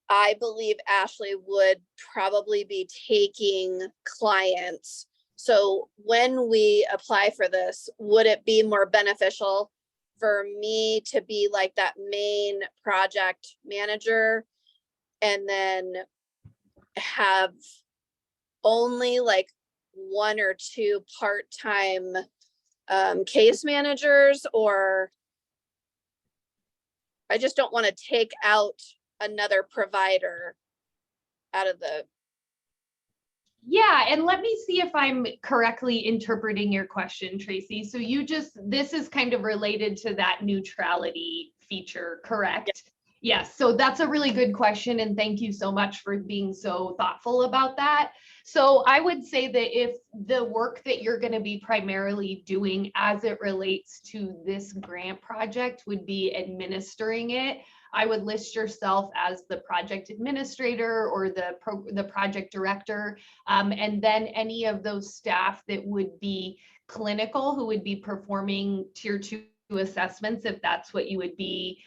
I believe Ashley would probably be taking clients. So when we apply for this, would it be more beneficial for me to be like that main project manager and then have only like 1 or 2 part-time case managers? Or I just don't want to take out another provider out of the. Yeah, and let me see if I'm correctly interpreting your question, Tracy. So this is kind of related to that neutrality feature, correct? Yes, so that's a really good question, and thank you so much for being so thoughtful about that. So I would say that if the work that you're going to be primarily doing as it relates to this grant project would be administering it, I would list yourself as the project administrator or the project director, and then any of those staff that would be clinical who would be performing tier 2 assessments, if that's what you would be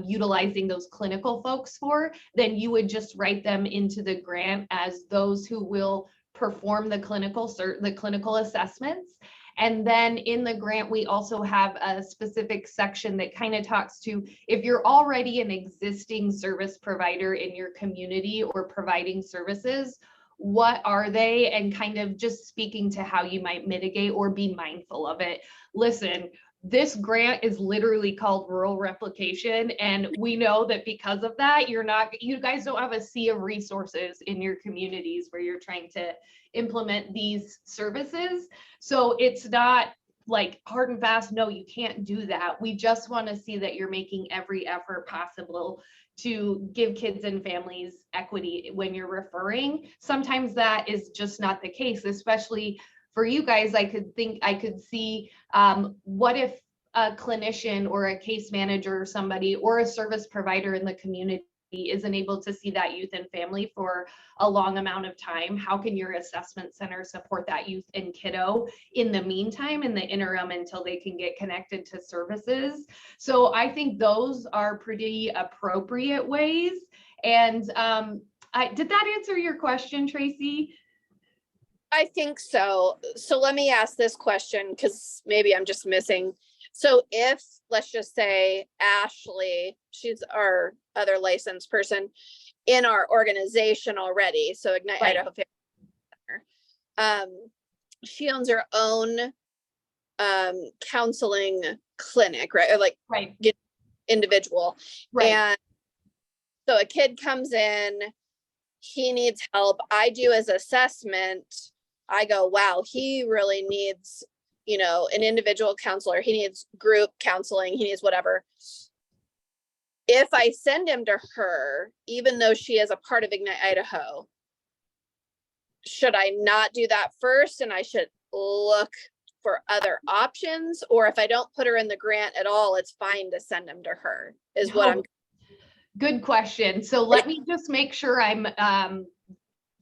utilizing those clinical folks for, then you would just write them into the grant as those who will perform the clinical assessments. And then in the grant, we also have a specific section that kind of talks to if you're already an existing service provider in your community or providing services, what are they, and kind of just speaking to how you might mitigate or be mindful of it. Listen, this grant is literally called Rural Replication, and we know that because of that, you guys don't have a sea of resources in your communities where you're trying to implement these services. So it's not like hard and fast, no, you can't do that. We just want to see that you're making every effort possible to give kids and families equity when you're referring. Sometimes that is just not the case, especially for you guys. I could see what if a clinician or a case manager or somebody or a service provider in the community isn't able to see that youth and family for a long amount of time? How can your assessment center support that youth and kiddo in the meantime, in the interim, until they can get connected to services? So I think those are pretty appropriate ways. And did that answer your question, Tracy? I think so. So let me ask this question, because maybe I'm just missing. So if, let's just say Ashley, she's our other licensed person in our organization already, so Ignite Right. Idaho Family Center, she owns her own counseling clinic, right? Or like Right. individual. Right. And so a kid comes in, he needs help. I do his assessment. I go, wow, he really needs, an individual counselor. He needs group counseling. He needs whatever. If I send him to her, even though she is a part of Ignite Idaho, should I not do that first and I should look for other options? Or if I don't put her in the grant at all, it's fine to send him to her, is what I'm. Good question. So let me just make sure I'm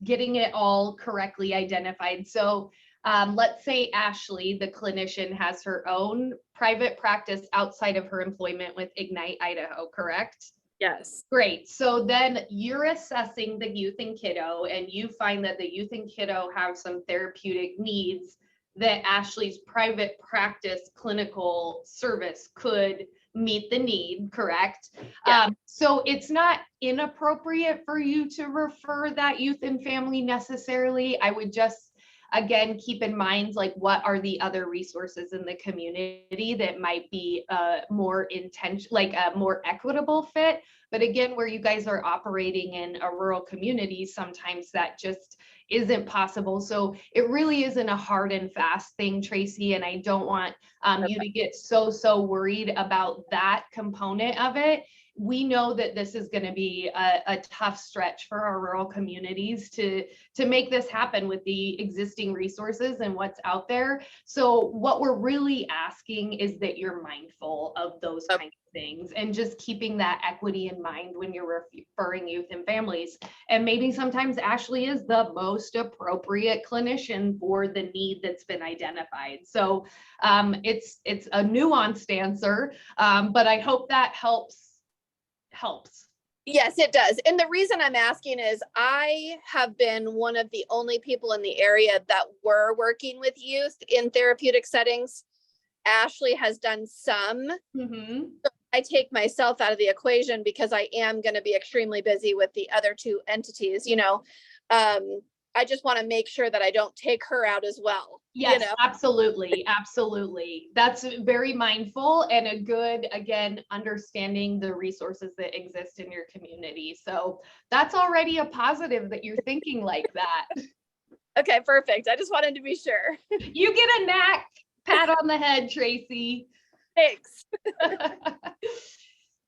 getting it all correctly identified. So Let's say Ashley, the clinician, has her own private practice outside of her employment with Ignite Idaho, correct? Yes. Great. So then you're assessing the youth and kiddo, and you find that the youth and kiddo have some therapeutic needs that Ashley's private practice clinical service could meet the need, correct? Yeah. So it's not inappropriate for you to refer that youth and family necessarily. I would just, again, keep in mind, like, what are the other resources in the community that might be more like a more equitable fit. But again, where you guys are operating in a rural community, sometimes that just isn't possible. So it really isn't a hard and fast thing, Tracy. And I don't want you to get so worried about that component of it. We know that this is going to be a tough stretch for our rural communities to make this happen with the existing resources and what's out there. So what we're really asking is that you're mindful of those kinds of things and just keeping that equity in mind when you're referring youth and families. And maybe sometimes Ashley is the most appropriate clinician for the need that's been identified. So it's a nuanced answer, but I hope that helps. Yes, it does. And the reason I'm asking is I have been one of the only people in the area that were working with youth in therapeutic settings. Ashley has done some. Mm-hmm. I take myself out of the equation because I am going to be extremely busy with the other two entities, you know. I just want to make sure that I don't take her out as well. Yes, you know? absolutely. Absolutely. That's very mindful and a good, again, understanding the resources that exist in your community. So that's already a positive that you're thinking like that. Okay, perfect. I just wanted to be sure. You get a NAC pat on the head, Tracy. Thanks.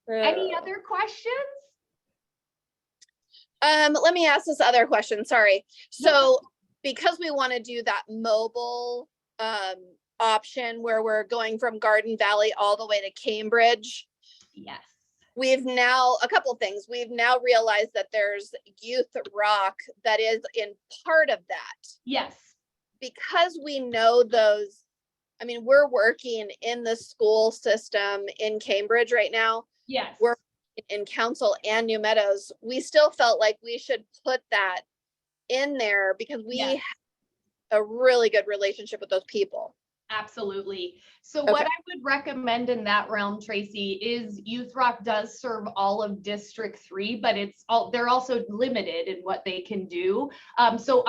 Any other questions? Let me ask this other question. Sorry. So because we want to do that mobile option where we're going from Garden Valley all the way to Cambridge. Yes. We've now, a couple of things. We've now realized that there's Youth Rock that is in part of that. Yes. Because we know those, I mean, we're working in the school system in Cambridge right now. Yes. We're in Council and New Meadows. We still felt like we should put that in there because we have a really good relationship with those people. Absolutely. So what I would recommend in that realm, Tracy, is Youth Rock does serve all of District 3, but they're also limited in what they can do. So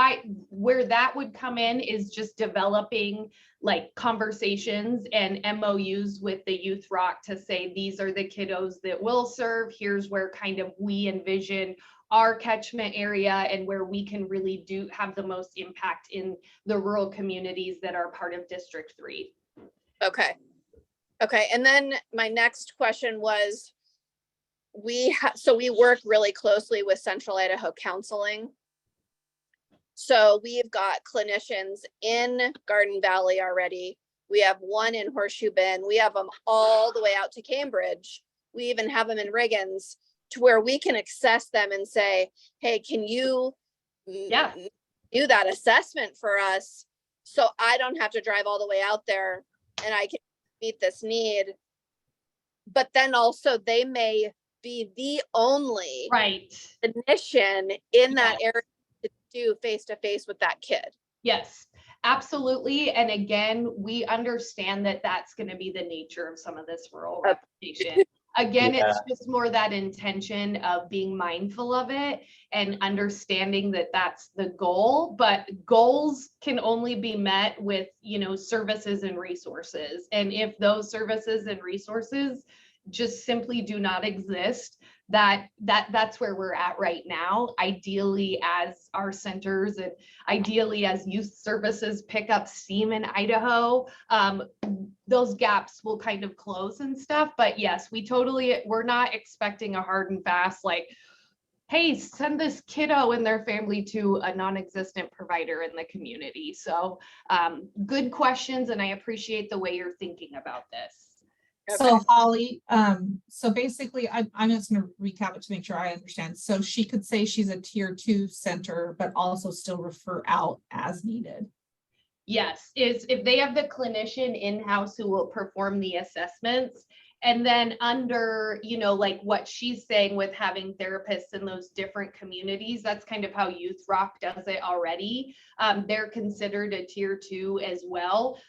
where that would come in is just developing like conversations and MOUs with the Youth Rock to say, these are the kiddos that will serve. Here's where kind of we envision our catchment area and where we can really have the most impact in the rural communities that are part of District 3. Okay. And then my next question was, we work really closely with Central Idaho Counseling. So we've got clinicians in Garden Valley already. We have one in Horseshoe Bend. We have them all the way out to Cambridge. We even have them in Riggins, to where we can access them and say, hey, can you do that assessment for us so I don't have to drive all the way out there and I can meet this need. But then also they may be the only clinician in that area to do face-to-face with that kid. Yes, absolutely. And again, we understand that that's going to be the nature of some of this rural replication. Again, it's just more that intention of being mindful of it and understanding that that's the goal, but goals can only be met with, services and resources. And if those services and resources just simply do not exist, that's where we're at right now. Ideally, as our centers and ideally as youth services pick up steam in Idaho, those gaps will kind of close and stuff. But yes, we're not expecting a hard and fast, like, hey, send this kiddo and their family to a non-existent provider in the community. So good questions, and I appreciate the way you're thinking about this. So Holly, so basically I'm just going to recap it to make sure I understand. So she could say she's a tier 2 center, but also still refer out as needed. Yes, is if they have the clinician in-house who will perform the assessments. And then under, you know, like what she's saying with having therapists in those different communities, that's kind of how Youth Rock does it already. They're considered a tier 2 as well,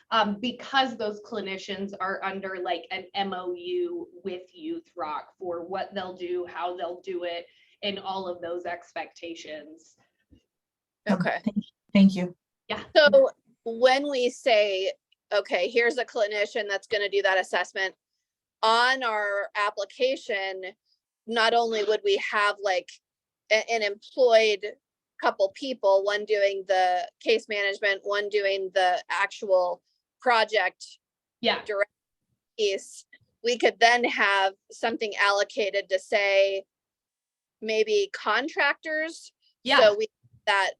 because those clinicians are under like an MOU with Youth Rock for what they'll do, how they'll do it, and all of those expectations. Okay. Thank you. Yeah. So when we say, okay, here's a clinician that's going to do that assessment on our application, not only would we have like an employed couple people, one doing the case management, one doing the actual project Yeah. direct piece, we could then have something allocated to say maybe contractors. Yeah. So we that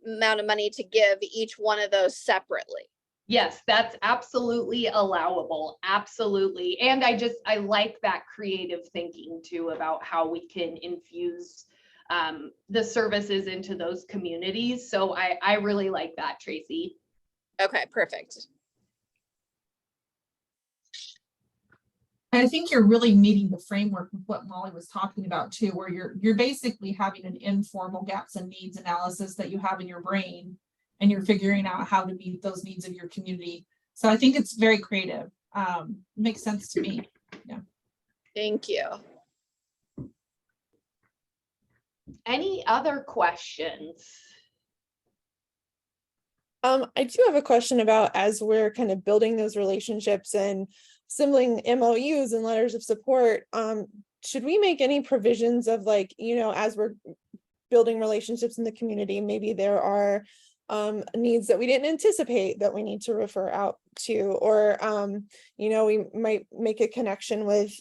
amount of money to give each one of those separately. Yes, that's absolutely allowable. Absolutely. And I like that creative thinking too about how we can infuse the services into those communities. So I really like that, Tracy. Okay, perfect. I think you're really meeting the framework with what Molly was talking about too, where you're basically having an informal gaps and needs analysis that you have in your brain, and you're figuring out how to meet those needs of your community. So I think it's very creative. Makes sense to me. Yeah. Thank you. Any other questions? I do have a question about, as we're kind of building those relationships and assembling MOUs and letters of support, should we make any provisions of like, you know, as we're building relationships in the community, maybe there are needs that we didn't anticipate that we need to refer out to, or you know, we might make a connection with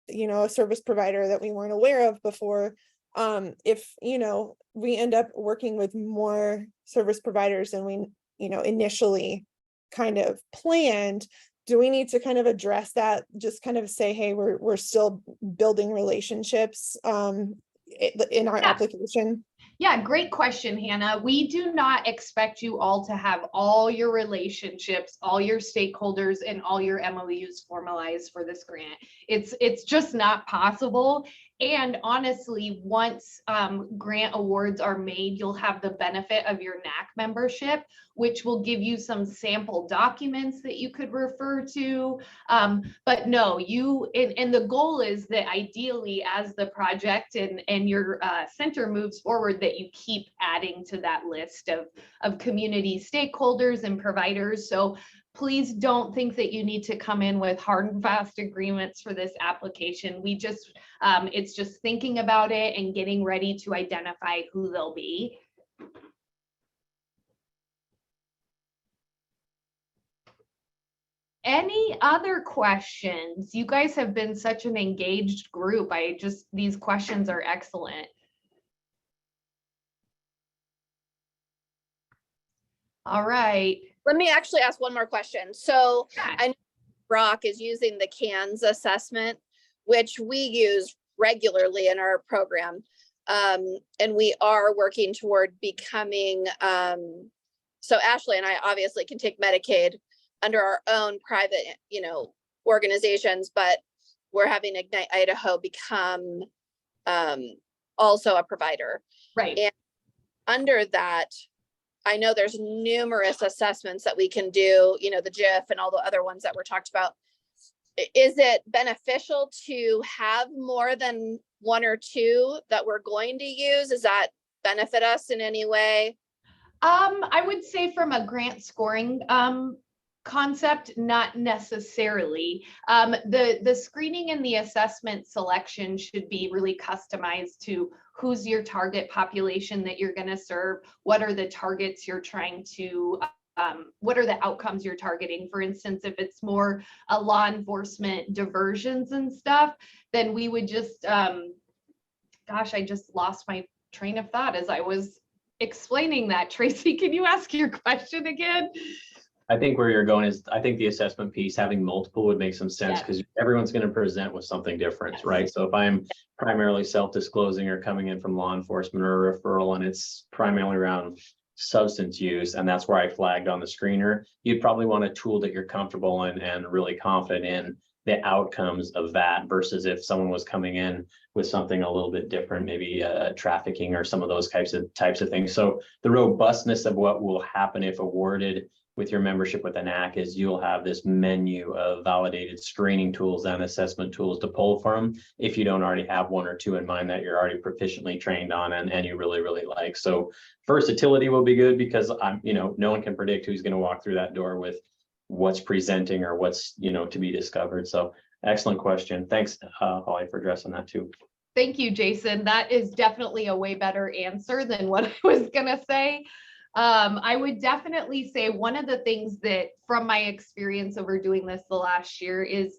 you know, a service provider that we weren't aware of before. If, you know, we end up working with more service providers than we, you know, initially kind of planned, do we need to kind of address that? Just kind of say, hey, we're still building relationships in our application? Yeah, great question, Hannah. We do not expect you all to have all your relationships, all your stakeholders, and all your MOUs formalized for this grant. It's just not possible. And honestly, once grant awards are made, you'll have the benefit of your NAC membership, which will give you some sample documents that you could refer to. But no, and the goal is that ideally, as the project and your center moves forward, that you keep adding to that list of community stakeholders and providers. So please don't think that you need to come in with hard and fast agreements for this application. We just, it's just thinking about it and getting ready to identify who they'll be. Any other questions? You guys have been such an engaged group. These questions are excellent. All right. Let me actually ask one more question. So Yeah. I know Rock is using the CANS assessment, which we use regularly in our program. And we are working toward becoming, so Ashley and I obviously can take Medicaid under our own private, you know, organizations, but we're having Ignite Idaho become also a provider. Right. And under that, I know there's numerous assessments that we can do, you know, the GIF and all the other ones that were talked about. Is it beneficial to have more than one or two that we're going to use? Does that benefit us in any way? I would say from a grant scoring concept, not necessarily. The screening and the assessment selection should be really customized to who's your target population that you're going to serve, what are the targets you're trying to, what are the outcomes you're targeting. For instance, if it's more a law enforcement diversions and stuff, then we would just, gosh, I just lost my train of thought as I was explaining that. Tracy, can you ask your question again? I think where you're going is, I think the assessment piece, having multiple would make some sense, because everyone's going to present with something different, right? So if I'm primarily self-disclosing or coming in from law enforcement or a referral, and it's primarily around substance use, and that's where I flagged on the screener, you'd probably want a tool that you're comfortable in and really confident in the outcomes of that, versus if someone was coming in with something a little bit different, maybe trafficking or some of those types of things. So the robustness of what will happen if awarded with your membership with the NAC is you'll have this menu of validated screening tools and assessment tools to pull from if you don't already have one or two in mind that you're already proficiently trained on and you really, really like. So versatility will be good, because no one can predict who's going to walk through that door with what's presenting or what's, to be discovered. So excellent question. Thanks, Holly, for addressing that too. Thank you, Jason. That is definitely a way better answer than what I was gonna say. I would definitely say one of the things that from my experience over doing this the last year is,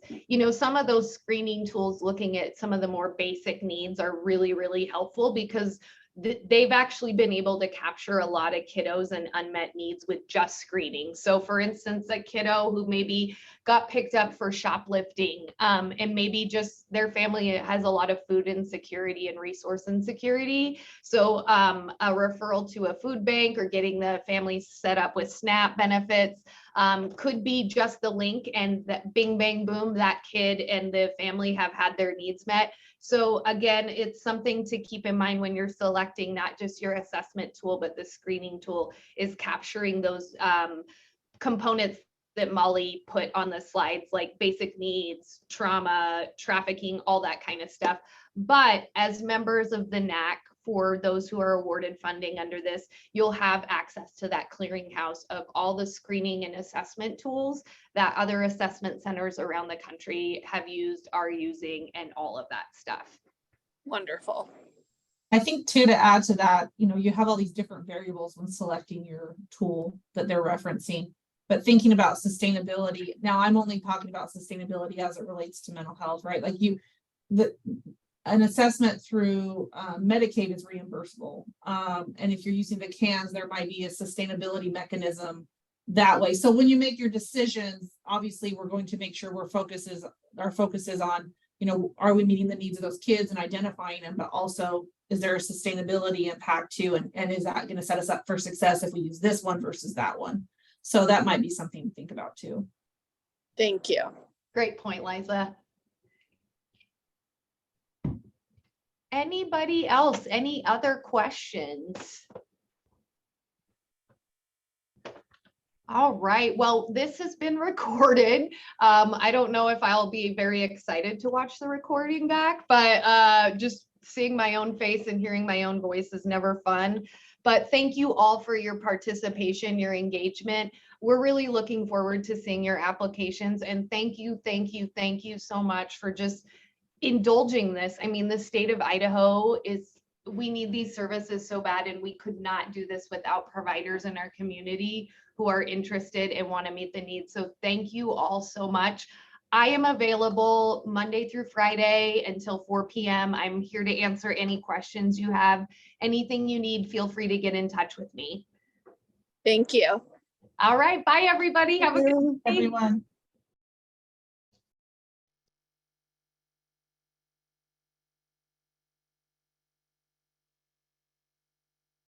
some of those screening tools looking at some of the more basic needs are really, really helpful, because they've actually been able to capture a lot of kiddos and unmet needs with just screening. So for instance, a kiddo who maybe got picked up for shoplifting, and maybe just their family has a lot of food insecurity and resource insecurity. So a referral to a food bank or getting the family set up with SNAP benefits could be just the link, and that bing, bang, boom, that kid and the family have had their needs met. So again, it's something to keep in mind when you're selecting not just your assessment tool, but the screening tool is capturing those components that Molly put on the slides, like basic needs, trauma, trafficking, all that kind of stuff. But as members of the NAC, for those who are awarded funding under this, you'll have access to that clearinghouse of all the screening and assessment tools that other assessment centers around the country have used, are using, and all of that stuff. Wonderful. I think too, to add to that, you have all these different variables when selecting your tool that they're referencing, but thinking about sustainability. Now I'm only talking about sustainability as it relates to mental health, right? Like an assessment through Medicaid is reimbursable. And if you're using the cans, there might be a sustainability mechanism that way. So when you make your decisions, obviously we're going to make sure our focus is on, are we meeting the needs of those kids and identifying them, but also is there a sustainability impact too? And is that going to set us up for success if we use this one versus that one? So that might be something to think about too. Thank you. Great point, Liza. Anybody else? Any other questions? All right. Well, this has been recorded. I don't know if I'll be very excited to watch the recording back, but just seeing my own face and hearing my own voice is never fun. But thank you all for your participation, your engagement. We're really looking forward to seeing your applications. And thank you so much for just indulging this. I mean, the state of Idaho we need these services so bad, and we could not do this without providers in our community who are interested and want to meet the needs. So thank you all so much. I am available Monday through Friday until 4 p.m. I'm here to answer any questions you have. Anything you need, feel free to get in touch with me. Thank you. All right. Bye, everybody. Have a good day. Everyone.